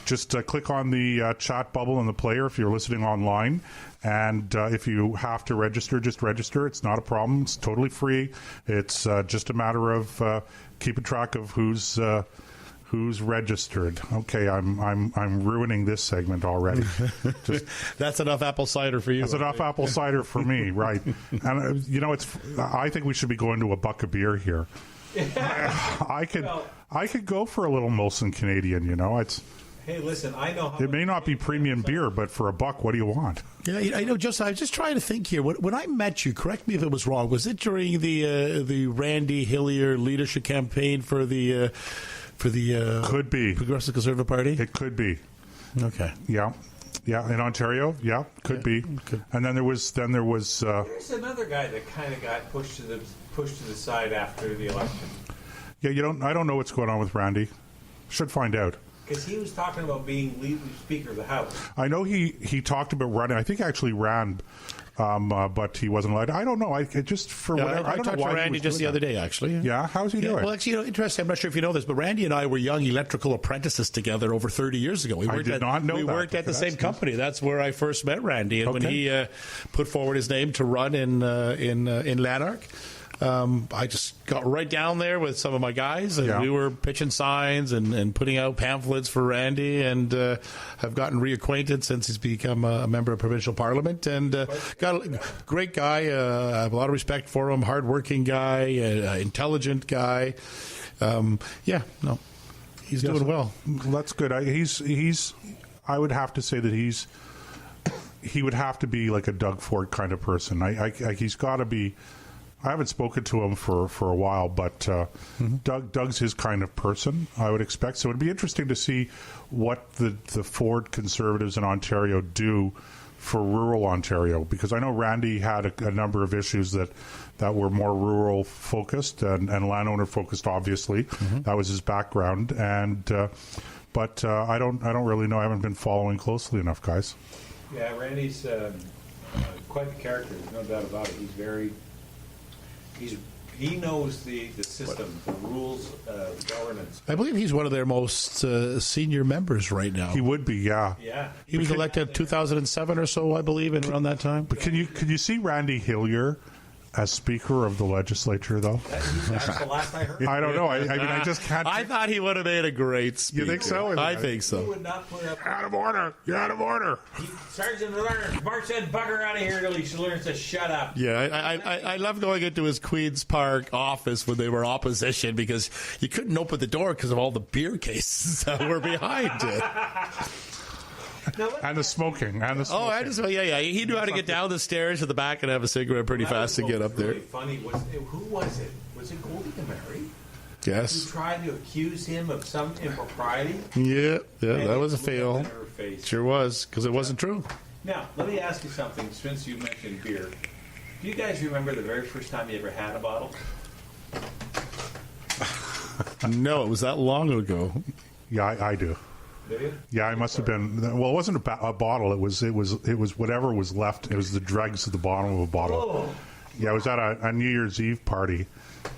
Just click on the chat bubble in the player if you're listening online. And if you have to register, just register. It's not a problem. It's totally free. It's just a matter of keeping track of who's registered. Okay, I'm ruining this segment already. That's enough apple cider for you. That's enough apple cider for me, right? And I think we should be going to a buck of beer here. I could go for a little Molson Canadian. Hey, listen, I know how it may not be premium beer, but for a buck, what do you want? Yeah, I know. I was just trying to think here. When I met you, correct me if it was wrong. Was it during the Randy Hillier leadership campaign for the could be Progressive Conservative Party? It could be. Okay. Yeah, in Ontario. Yeah, could be. And then there was. There's another guy that kind of got pushed to the side after the election. Yeah, I don't know what's going on with Randy. Should find out. Because he was talking about being Speaker of the House. I know he talked about running. I think actually ran, but he wasn't allowed. I don't know. I just for whatever. I talked to Randy just the other day, actually. Yeah, how's he doing? Well, actually, interesting. I'm not sure if you know this, but Randy and I were young electrical apprentices together over 30 years ago. I did not know that. We worked at the same company. That's where I first met Randy, and when he put forward his name to run in Lanark. I just got right down there with some of my guys, and we were pitching signs and putting out pamphlets for Randy, and have gotten reacquainted since he's become a member of provincial parliament. And got a great guy. I have a lot of respect for him. Hardworking guy, intelligent guy. He's doing well. That's good. He's. I would have to say that he would have to be like a Doug Ford kind of person. He's got to be. I haven't spoken to him for a while, but Doug's his kind of person, I would expect. So it'd be interesting to see what the Ford Conservatives in Ontario do for rural Ontario, because I know Randy had a number of issues that were more rural focused and landowner focused. Obviously, that was his background, but I don't really know. I haven't been following closely enough, guys. Yeah, Randy's quite the character. There's no doubt about it. He knows the system, the rules, governance. I believe he's one of their most senior members right now. He would be, yeah. Yeah. He was elected 2007 or so, I believe, and around that time. But can you see Randy Hillier as Speaker of the Legislature, though? That's the last I heard. I don't know. I mean, I just can't. I thought he would have made a great Speaker. You think so? I think so. He would not put up. Out of order. You're out of order. Sergeant Lerner, march that bugger out of here until he learns to shut up. Yeah, I love going into his Queen's Park office when they were opposition, because you couldn't open the door because of all the beer cases that were behind it. And the smoking. Oh, yeah. He knew how to get down the stairs to the back and have a cigarette pretty fast to get up there. Really funny. Who was it? Was it Goldie DeMary? Yes. Who tried to accuse him of some impropriety? Yeah, that was a fail. Face. Sure was, because it wasn't true. Now, let me ask you something, since you mentioned beer. Do you guys remember the very first time you ever had a bottle? No, it was that long ago. Yeah, I do. Did you? Yeah, I must have been. Well, it wasn't a bottle. It was whatever was left. It was the dregs at the bottom of a bottle. Oh. Yeah, I was at a New Year's Eve party.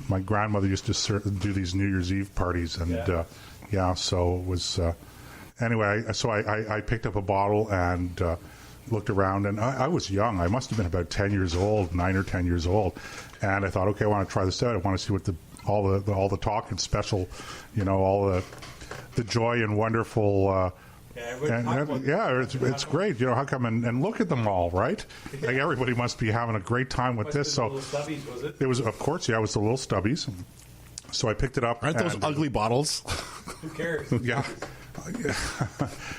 My grandmother used to do these New Year's Eve parties, and so it was. Anyway, so I picked up a bottle and looked around, and I was young. I must have been about 10 years old, 9 or 10 years old, and I thought, okay, I want to try this out. I want to see what all the talk and special, all the joy and wonderful It's great. You know, how come? And look at them all, right? Like everybody must be having a great time with this. So little stubbies, was it? it was, of course, it was the little stubbies. So I picked it up. Aren't those ugly bottles? Who cares? Yeah.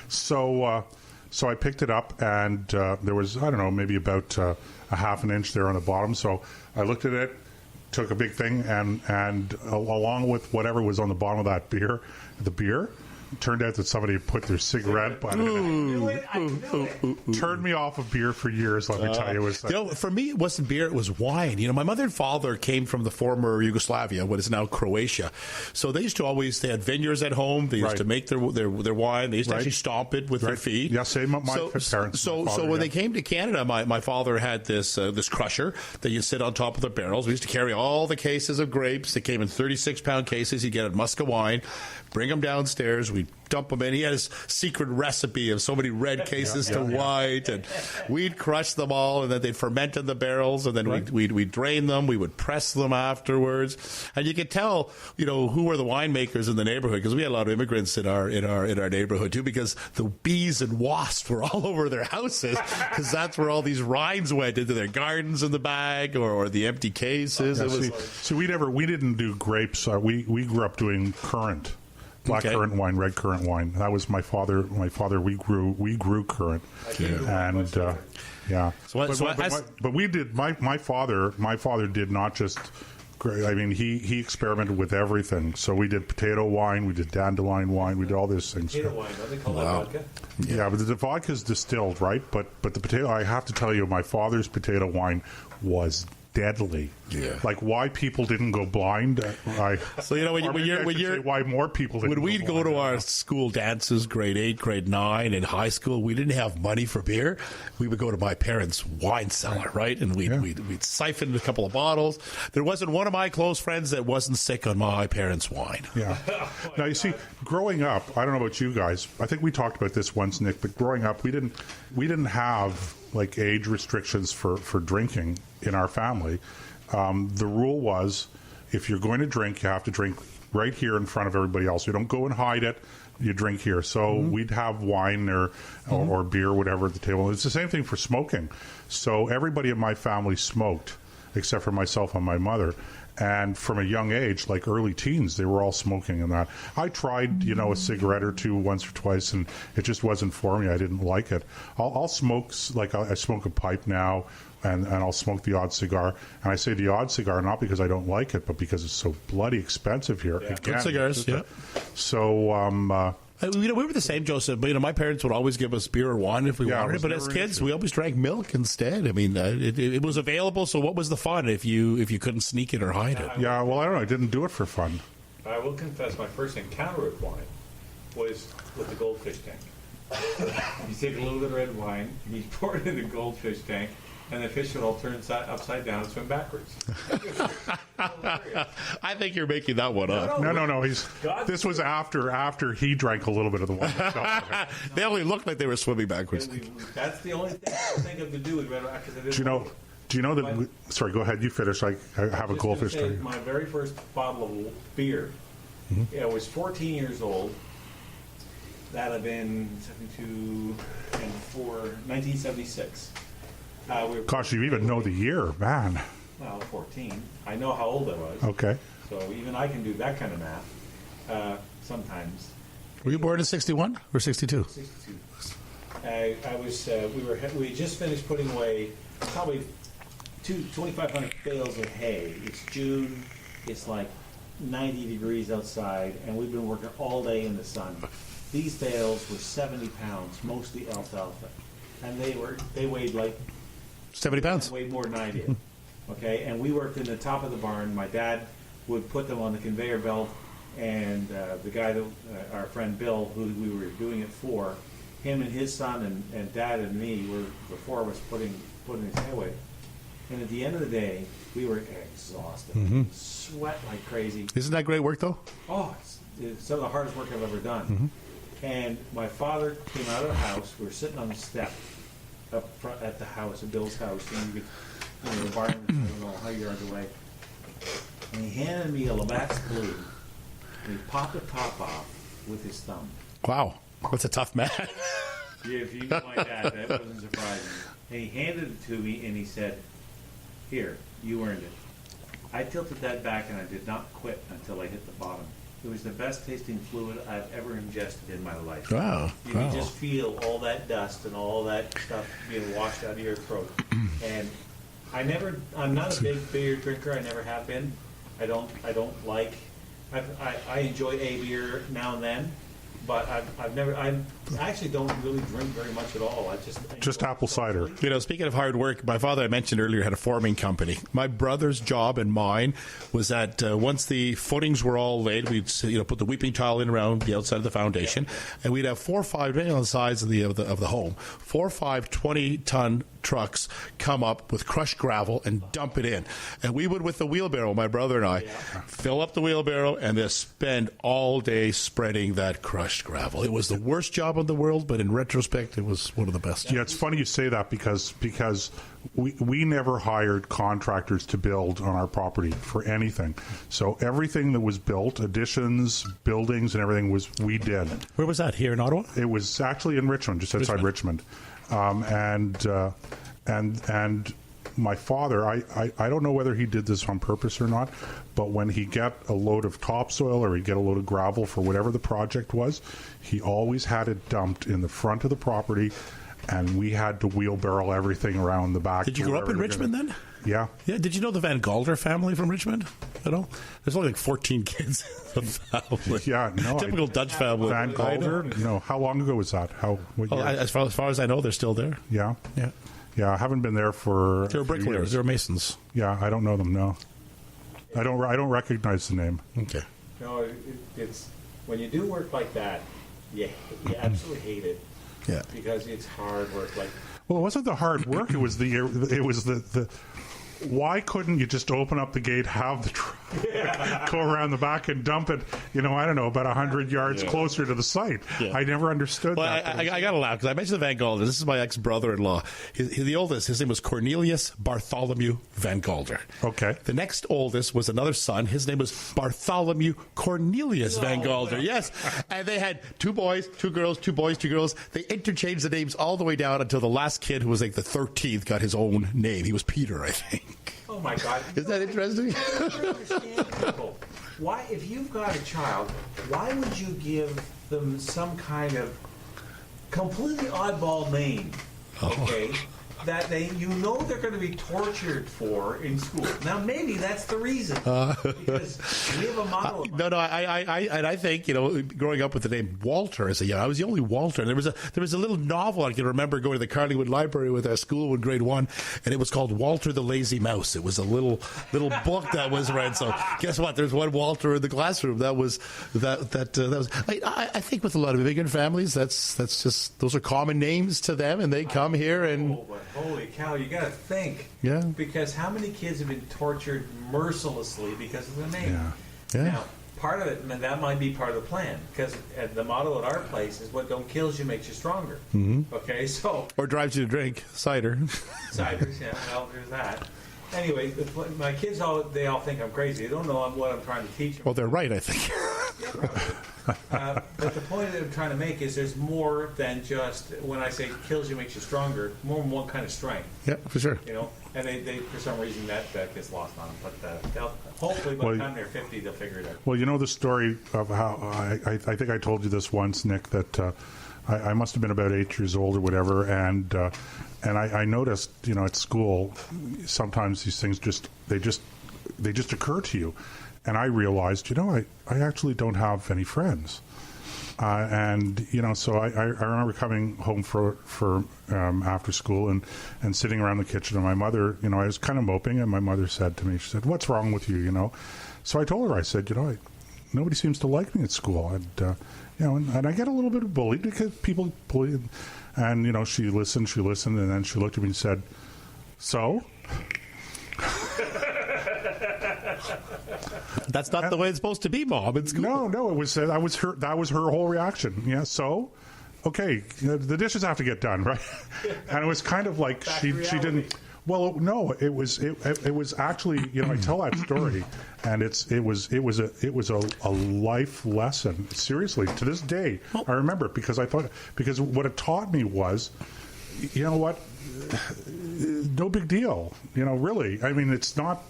So I picked it up, and there was, I don't know, maybe about a half an inch there on the bottom. So I looked at it, took a big thing, and along with whatever was on the bottom of that beer, it turned out that somebody had put their cigarette butt in it. Turned me off of beer for years, let me tell you. It was like, For me, it wasn't beer, it was wine. You know, my mother and father came from the former Yugoslavia, what is now Croatia. So they used to they had vineyards at home. They used to make their wine. They used to actually stomp it with their feet. Yeah, same with my parents. So when they came to Canada, my father had this crusher that you'd sit on top of the barrels. We used to carry all the cases of grapes. They came in 36-pound cases. You'd get a Muscat wine, bring them downstairs. We'd dump them in. He had his secret recipe of so many red cases to white, and we'd crush them all, and then they'd ferment in the barrels, and then we'd drain them. We would press them afterwards, and you could tell, you know, who were the winemakers in the neighborhood, because we had a lot of immigrants in our neighborhood too, because the bees and wasps were all over their houses, because that's where all these rinds went, into their gardens in the bag or the empty cases. So we didn't do grapes. We grew up doing currant. Black currant wine, red currant wine. That was my father. We grew currant, and but we did. My father did not just. I mean, he experimented with everything. So we did potato wine, we did dandelion wine, we did all these things. Potato wine, don't they call that vodka? Yeah, but the vodka's distilled, right? But the potato. I have to tell you, my father's potato wine was deadly. Yeah. Like why people didn't go blind. So you know when you're why more people didn't when we'd go to our school dances, grade 8, grade 9, in high school, we didn't have money for beer. We would go to my parents' wine cellar, right, and we'd siphon a couple of bottles. There wasn't one of my close friends that wasn't sick on my parents' wine. Yeah. Now you see, growing up, I don't know about you guys. I think we talked about this once, Nick. But growing up, we didn't have like age restrictions for drinking in our family. The rule was, if you're going to drink, you have to drink right here in front of everybody else. You don't go and hide it. You drink here. So we'd have wine or beer, whatever, at the table. It's the same thing for smoking. So everybody in my family smoked, except for myself and my mother. And from a young age, like early teens, they were all smoking and that. I tried, a cigarette or two once or twice, and it just wasn't for me. I didn't like it. I'll smoke, like I smoke a pipe now, and I'll smoke the odd cigar. And I say the odd cigar not because I don't like it, but because it's so bloody expensive here. Yeah. Good cigars, yeah. So, we were the same, Joseph. But my parents would always give us beer or wine if we wanted it. But as kids, we always drank milk instead. I mean, it was available. So what was the fun if you couldn't sneak it or hide it? Yeah, well, I don't know. I didn't do it for fun. I will confess, my first encounter with wine was with the goldfish tank. You take a little bit of red wine, you pour it in the goldfish tank, and the fish would all turn upside down and swim backwards. I think you're making that one up. No. This was after he drank a little bit of the wine. They only looked like they were swimming backwards. That's the only thing I think of to do with red wine. Do you know that? Sorry, go ahead. You finish. I have a goldfish tank. My very first bottle of beer. I was 14 years old. That had been 72 and 1976. Gosh, you even know the year, man. Well, 14. I know how old I was. Okay. So even I can do that kind of math sometimes. Were you born in 61 or 62? 62. I was. We had just finished putting away probably 2,500 bales of hay. It's June. It's like 90 degrees outside, and we've been working all day in the sun. These bales were 70 pounds, mostly alfalfa, and they weighed like 70 pounds. Weighed more than I did. Okay, and we worked in the top of the barn. My dad would put them on the conveyor belt, and the guy that our friend Bill, who we were doing it for, him and his son and Dad and me were the four of us putting his hay away. And at the end of the day, we were exhausted, sweat like crazy. Isn't that great work, though? Oh, it's some of the hardest work I've ever done. And my father came out of the house. We were sitting on the step up front at the house, at Bill's house, and the barn was, I don't know, 100 yards away. And he handed me a Labatt's Blue, and he popped the top off with his thumb. Wow. That's a tough man. Yeah, if you know my dad, that wasn't surprising. And he handed it to me, and he said, "Here, you earned it." I tilted that back, and I did not quit until I hit the bottom. It was the best tasting fluid I've ever ingested in my life. Wow. You can just feel all that dust and all that stuff being washed out of your throat. And I'm not a big beer drinker. I never have been. I enjoy a beer now and then, but I actually don't really drink very much at all. I Just apple cider. You know, speaking of hard work, my father, I mentioned earlier, had a forming company. My brother's job and mine was that once the footings were all laid, we'd put the weeping tile in around the outside of the foundation, and we'd have 4 or 5, depending on the size of the home, 4 or 5 20-ton trucks come up with crushed gravel and dump it in. And we would, with the wheelbarrow, my brother and I, fill up the wheelbarrow and just spend all day spreading that crushed gravel. It was the worst job in the world, but in retrospect, it was one of the best. Yeah, it's funny you say that because we never hired contractors to build on our property for anything. So everything that was built, additions, buildings, and everything we did. Where was that? Here in Ottawa? It was actually in Richmond, just outside Richmond. And my father, I don't know whether he did this on purpose or not, but when he get a load of topsoil or he'd get a load of gravel for whatever the project was, he always had it dumped in the front of the property, and we had to wheelbarrow everything around the back. Did you grow up in Richmond then? Yeah. Yeah. Did you know the Van Galder family from Richmond at all? There's only like 14 kids in the family. Yeah, no. Typical Dutch family. Van Galder? No. How long ago was that? What year? As far as I know, they're still there. Yeah. Yeah. Yeah, I haven't been there for. They're bricklayers. They're masons. Yeah, I don't know them. No, I don't recognize the name. Okay. No, it's when you do work like that, you absolutely hate it. Yeah. Because it's hard work. Well, it wasn't the hard work. It was the. Why couldn't you just open up the gate, have the truck go around the back and dump it, I don't know, about 100 yards closer to the site? Yeah. I never understood that. I got to laugh because I mentioned the Van Galder. This is my ex-brother-in-law. The oldest, his name was Cornelius Bartholomew Van Galder. Okay. The next oldest was another son. His name was Bartholomew Cornelius Van Galder. Yes. And they had 2 boys, 2 girls, 2 boys, 2 girls. They interchanged the names all the way down until the last kid, who was like the 13th, got his own name. He was Peter, I think. Oh my God! Isn't that interesting? I don't understand people. Why, if you've got a child, why would you give them some kind of completely oddball name? Okay, that they're going to be tortured for in school. Now maybe that's the reason because we have a model. No, I think growing up with the name Walter as a young, I was the only Walter. And there was a little novel I can remember going to the Carlingwood Library with our school in grade 1, and it was called Walter the Lazy Mouse. It was a little book that was read. So guess what? There's one Walter in the classroom. That was. I think with a lot of immigrant families, that's just those are common names to them, and they come here and. Holy cow, you got to think. Yeah. Because how many kids have been tortured mercilessly because of the name? Yeah. Now, part of it, and that might be part of the plan, because the motto at our place is what don't kills you makes you stronger. Mm-hmm. Okay, so. Or drives you to drink cider. Ciders, yeah, well, there's that. Anyway, my kids, they all think I'm crazy. They don't know what I'm trying to teach them. Well, they're right, I think. Yeah, probably. But the point that I'm trying to make is there's more than just, when I say kills you makes you stronger, more than one kind of strength. Yeah, for sure. And they for some reason that gets lost on them. But hopefully by the time they're 50, they'll figure it out. Well, the story of how, I think I told you this once, Nick, that I must have been about 8 years old or whatever, and I noticed, at school, sometimes these things just occur to you. And I realized, I actually don't have any friends. So I remember coming home for after school and sitting around the kitchen, and my mother, I was kind of moping, and my mother said to me, she said, "What's wrong with you?" So I told her, I said, nobody seems to like me at school. And I get a little bit of bullied because people bully. And, she listened, and then she looked at me and said, "So?" That's not the way it's supposed to be, Mom. It's cool. No, it was that was her whole reaction. Yeah, so okay, the dishes have to get done, right? And it was kind of like she didn't. Well, no, it was actually, I tell that story, and it was a life lesson. Seriously, to this day, I remember it because what it taught me was, you know what, no big deal. Really, I mean, it's not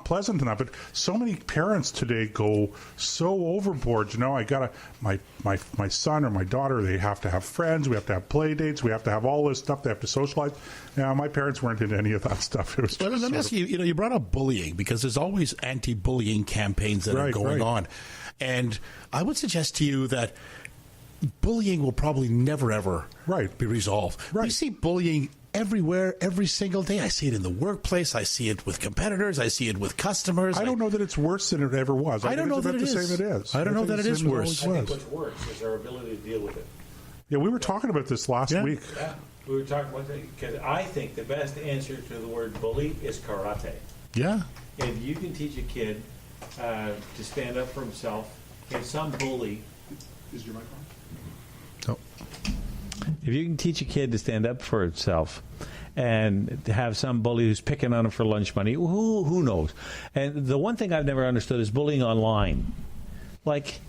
pleasant enough, but so many parents today go so overboard. I gotta my son or my daughter, they have to have friends, we have to have play dates, we have to have all this stuff, they have to socialize. My parents weren't into any of that stuff. It was Well, let me ask you, you brought up bullying because there's always anti-bullying campaigns that are going on. And I would suggest to you that bullying will probably never, ever be resolved. Right. We see bullying everywhere, every single day. I see it in the workplace. I see it with competitors. I see it with customers. I don't know that it's worse than it ever was. I don't know that it is. Same it is. I don't know that it is worse. I think what's worse is our ability to deal with it. Yeah, we were talking about this last week. Yeah, we were talking about that because I think the best answer to the word bully is karate. Yeah. If you can teach a kid to stand up for himself, if some bully... Is your mic on? If you can teach a kid to stand up for himself and to have some bully who's picking on him for lunch money, who knows? And the one thing I've never understood is bullying online. Like,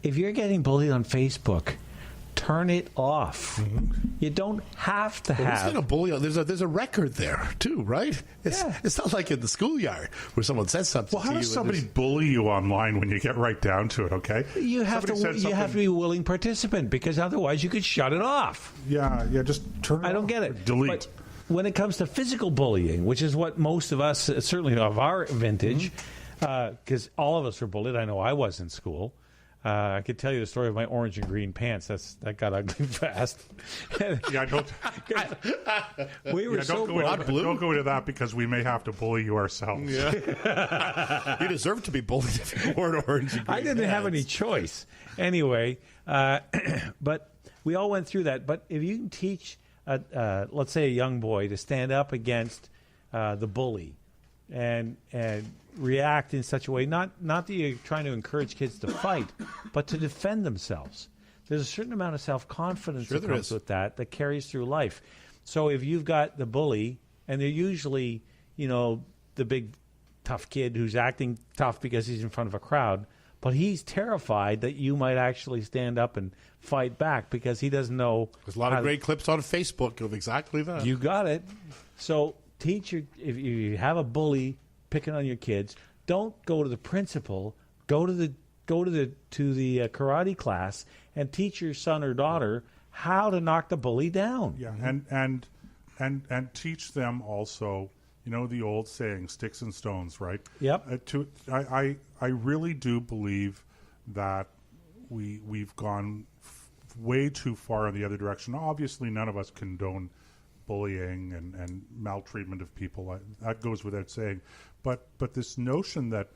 if you're getting bullied on Facebook, turn it off. Mm-hmm. You don't have to have. Who's going to bully? There's a record there too, right? It's not like in the schoolyard where someone says something. Well, how does somebody bully you online when you get right down to it? Okay, you have to be a willing participant because otherwise you could shut it off. Yeah, just turn it off. I don't get it. Delete. But when it comes to physical bullying, which is what most of us, certainly of our vintage, because all of us were bullied. I know I was in school. I could tell you the story of my orange and green pants. That got ugly fast. Yeah, don't. We were so blue. Don't go into that because we may have to bully you ourselves. Yeah. You deserve to be bullied if you weren't orange and green. I didn't have any choice. Anyway, but we all went through that. But if you can teach, let's say, a young boy to stand up against the bully and react in such a way, not that you're trying to encourage kids to fight, but to defend themselves. There's a certain amount of self-confidence that comes with that carries through life. So if you've got the bully, and they're usually, the big tough kid who's acting tough because he's in front of a crowd, but he's terrified that you might actually stand up and fight back because he doesn't know. There's a lot of great clips on Facebook of exactly that. You got it. So if you have a bully picking on your kids, don't go to the principal. Go to the karate class and teach your son or daughter how to knock the bully down. Yeah, and teach them also. The old saying, sticks and stones, right? Yep. I really do believe that we've gone way too far in the other direction. Obviously, none of us condone bullying and maltreatment of people. That goes without saying. But this notion that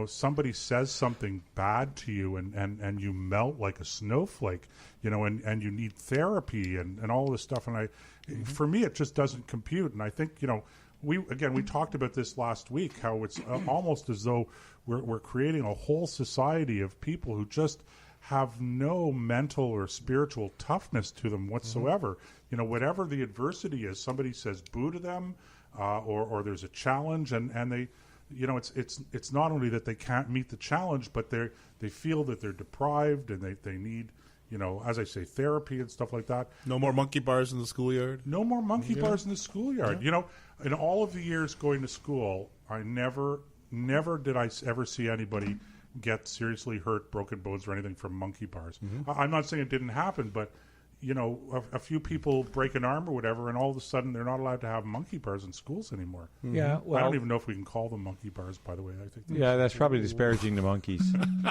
somebody says something bad to you and you melt like a snowflake, and you need therapy and all this stuff. And for me, it just doesn't compute. And I think we talked about this last week, how it's almost as though we're creating a whole society of people who just have no mental or spiritual toughness to them whatsoever. Whatever the adversity is, somebody says boo to them, or there's a challenge, and they, it's not only that they can't meet the challenge, but they feel that they're deprived and they need, as I say, therapy and stuff like that. No more monkey bars in the schoolyard. No more monkey bars in the schoolyard. Yeah. In all of the years going to school, I never did I ever see anybody get seriously hurt, broken bones, or anything from monkey bars. Mm-hmm. I'm not saying it didn't happen, but a few people break an arm or whatever, and all of a sudden they're not allowed to have monkey bars in schools anymore. Mm-hmm. Yeah, well, I don't even know if we can call them monkey bars. By the way, I think. That's probably disparaging the monkeys.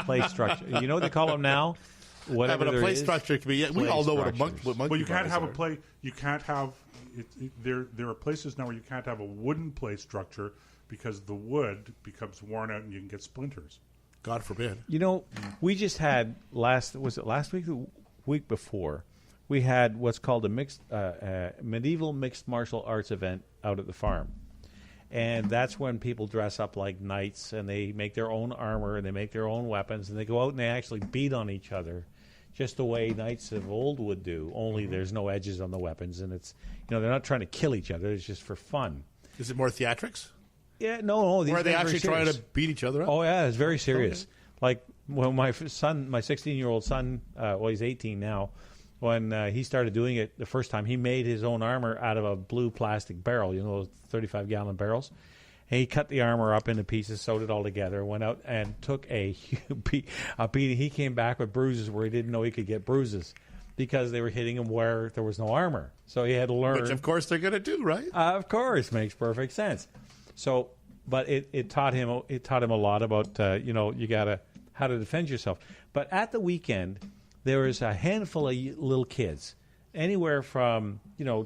Play structure. You know what they call them now? Whatever but a play structure can be. We all know what monkey. Well, you can't have a play. You can't have. There are places now where you can't have a wooden play structure because the wood becomes worn out and you can get splinters. God forbid. We just had last week, the week before, we had what's called a medieval mixed martial arts event out at the farm. And that's when people dress up like knights and they make their own armor and they make their own weapons and they go out and they actually beat on each other just the way knights of old would do. Only there's no edges on the weapons, and it's they're not trying to kill each other. It's just for fun. Is it more theatrics? Yeah, no. These Or are they guys actually very trying serious. to beat each other up? Oh yeah, it's very serious. Like when my 16-year-old son, he's 18 now. When he started doing it the first time, he made his own armor out of a blue plastic barrel, those 35-gallon barrels. And he cut the armor up into pieces, sewed it all together, went out and took a beating. He came back with bruises where he didn't know he could get bruises because they were hitting him where there was no armor. So he had to learn. Which, of course, they're going to do, right? Of course, makes perfect sense. So, but it taught him a lot about you gotta how to defend yourself. But at the weekend, there was a handful of little kids, anywhere from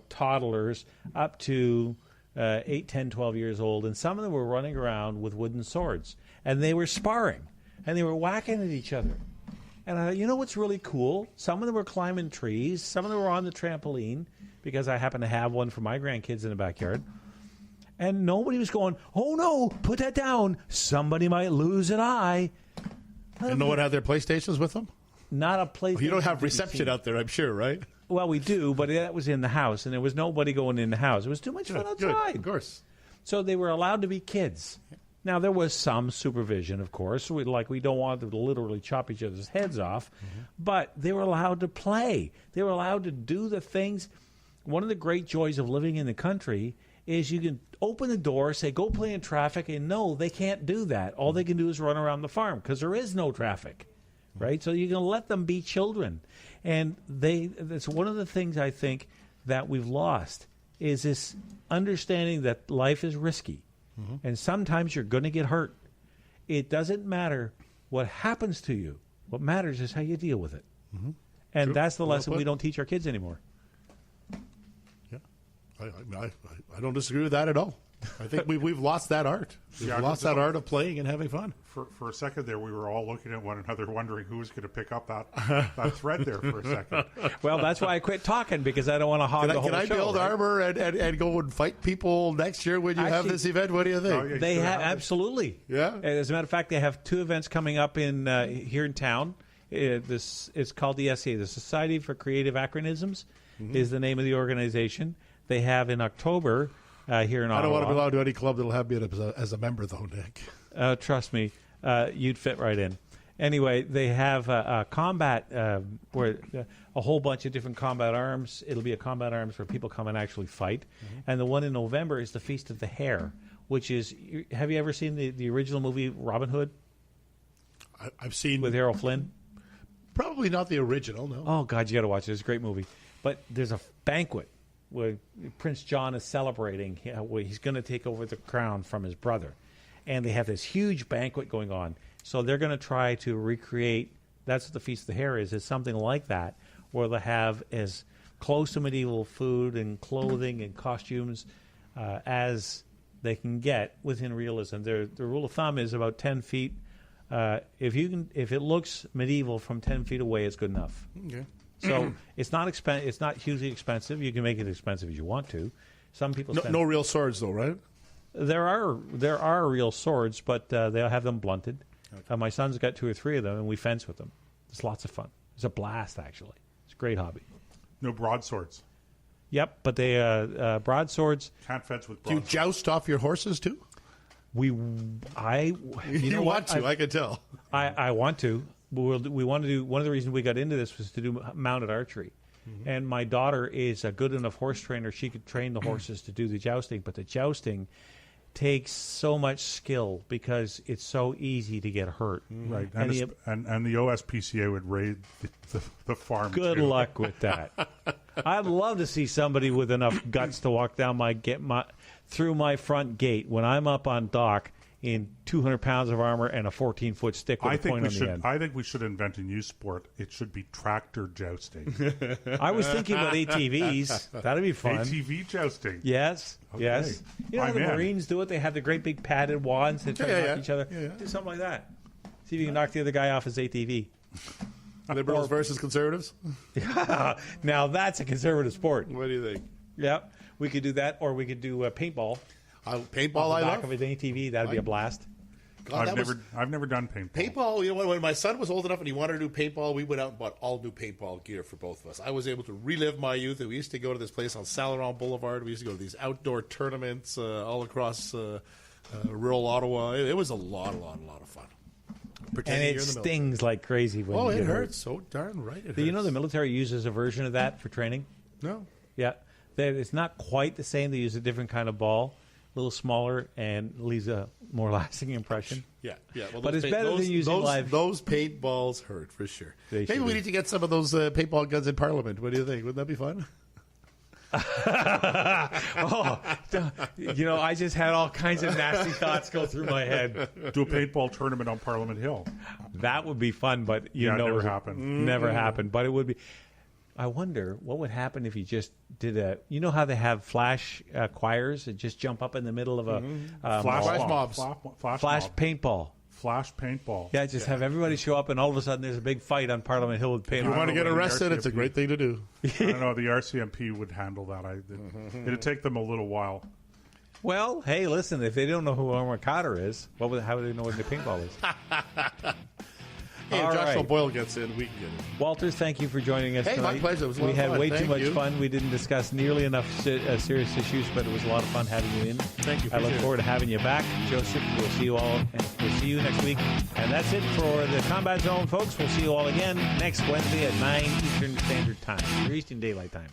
toddlers up to 8, 10, 12 years old, and some of them were running around with wooden swords, and they were sparring, and they were whacking at each other. And I thought, what's really cool? Some of them were climbing trees, some of them were on the trampoline, because I happen to have one for my grandkids in the backyard. And nobody was going, oh no, put that down. Somebody might lose an eye. And no one had their PlayStations with them? Not a PlayStation. You don't have reception out there, I'm sure, right? Well, we do, but that was in the house, and there was nobody going in the house. It was too much fun outside. Of course. So they were allowed to be kids. Now, there was some supervision, of course. We don't want them to literally chop each other's heads off, but they were allowed to play. They were allowed to do the things. One of the great joys of living in the country is you can open the door, say, go play in traffic, and no, they can't do that. All they can do is run around the farm because there is no traffic, right? So you can let them be children. And that's one of the things I think that we've lost is this understanding that life is risky. And sometimes you're going to get hurt. It doesn't matter what happens to you. What matters is how you deal with it. And True. that's the Well lesson put. we don't teach our kids anymore. Yeah. I don't disagree with that at all. I think we've lost that art. We've Yeah, lost that art of playing and having fun. For a second there, we were all looking at one another, wondering who was going to pick up that thread there for a second. Well, that's why I quit talking, because I don't want to hog the whole Can I show. build right? armor and go and fight people next year when you have Actually- this event? What do you think? Oh, yeah. They Sure have have it. absolutely. Yeah? As a matter of fact, they have 2 events coming up in here in town. This is called the SCA, the Society for Creative Acronyms, is the name of the organization. They have in October here in Ottawa. I don't want to belong to any club that'll have me as a member, though, Nick. Trust me, you'd fit right in. Anyway, they have a combat where a whole bunch of different combat arms. It'll be a combat arms where people come and actually fight. And the one in November is the Feast of the Hare, which is. Have you ever seen the original movie Robin Hood I've seen with Errol Flynn? probably not the original. No. Oh God, you got to watch it. It's a great movie. But there's a banquet where Prince John is celebrating. Where he's going to take over the crown from his brother, and they have this huge banquet going on. So they're going to try to recreate. That's what the Feast of the Hare is. It's something like that, where they'll have as close to medieval food and clothing and costumes as they can get within realism. The rule of thumb is about 10 feet. If it looks medieval from 10 feet away, it's good enough. Okay. So it's not It's not hugely expensive. You can make it expensive if you want to. Some people spend. No real swords, though, right? There are real swords, but they'll have them blunted. Okay. My son's got 2 or 3 of them, and we fence with them. It's lots of fun. It's a blast, actually. It's a great hobby. No broadswords. Yep, but they broadswords. Can't fence with Do you broadswords. joust off your horses, too? You know want what? to, I can tell. I want to. We want to do. One of the reasons we got into this was to do mounted archery, and my daughter is a good enough horse trainer. She could train the horses to do the jousting, but the jousting takes so much skill because it's so easy to get hurt. Right, And and the OSPCA would raid the farm. good too. luck with that. I'd love to see somebody with enough guts to walk down through my front gate when I'm up on dock in 200 pounds of armor and a 14-foot stick with a point on the end. I think we should invent a new sport. It should be tractor jousting. I was thinking about ATVs. That'd be fun. ATV jousting. Yes, Okay. yes. You know how I'm the in. Marines do it? They have the great big padded wands. They try to knock Yeah. each other. Yeah. Do something like that. See if you can knock the other guy off his ATV. Liberals versus conservatives? Now that's a conservative sport. What do you think? Yep. We could do that, or we could do paintball. Paintball, Off I the back love. of an ATV. That'd be a blast. God, I've never done paintball. Paintball, you know, when my son was old enough and he wanted to do paintball, we went out and bought all new paintball gear for both of us. I was able to relive my youth. We used to go to this place on Saint Laurent Boulevard. We used to go to these outdoor tournaments all across rural Ottawa. It was a lot of fun. And Pretending it you're in the stings like crazy when military. you Oh, get it hurt. hurts so darn right. It Do you know hurts. the military uses a version of that for training? No. Yeah. It's not quite the same. They use a different kind of ball, a little smaller, and leaves a more lasting impression. Yeah. Well, But those it's better than using live. Those paintballs hurt for sure. They Maybe sure we do. need to get some of those paintball guns in Parliament. What do you think? Wouldn't that be fun? You know, I just had all kinds of nasty thoughts go through my head. Do a paintball tournament on Parliament Hill. That would be fun, but Yeah, it never it happened. Never happened, but it would be. I wonder what would happen if you just did a. You know how they have flash choirs that just jump up in the middle of a Flash mobs. flash mob. paintball. Flash paintball. Yeah, just have everybody show up, and all of a sudden there's a big fight on Parliament Hill with paintball. You want to get know, arrested? the It's a RCMP. great thing to do. I don't know. The RCMP would handle that. It'd take them a little while. Well, hey, listen, if they don't know who Omar Carter is, how would they know what the paintball is? Hey, if All Joshua right. Boyle gets in, we can get it. Walters, thank you for joining us Hey, my tonight. pleasure. It was a lot we of had fun. way too Thank much you. fun. We didn't discuss nearly enough serious issues, but it was a lot of fun having you in. Thank you. I look Appreciate it. forward to having you back. Joseph, we'll see you all, and we'll see you next week. And that's it for the Combat Zone, folks. We'll see you all again next Wednesday at 9 Eastern Standard Time, or Eastern Daylight Time.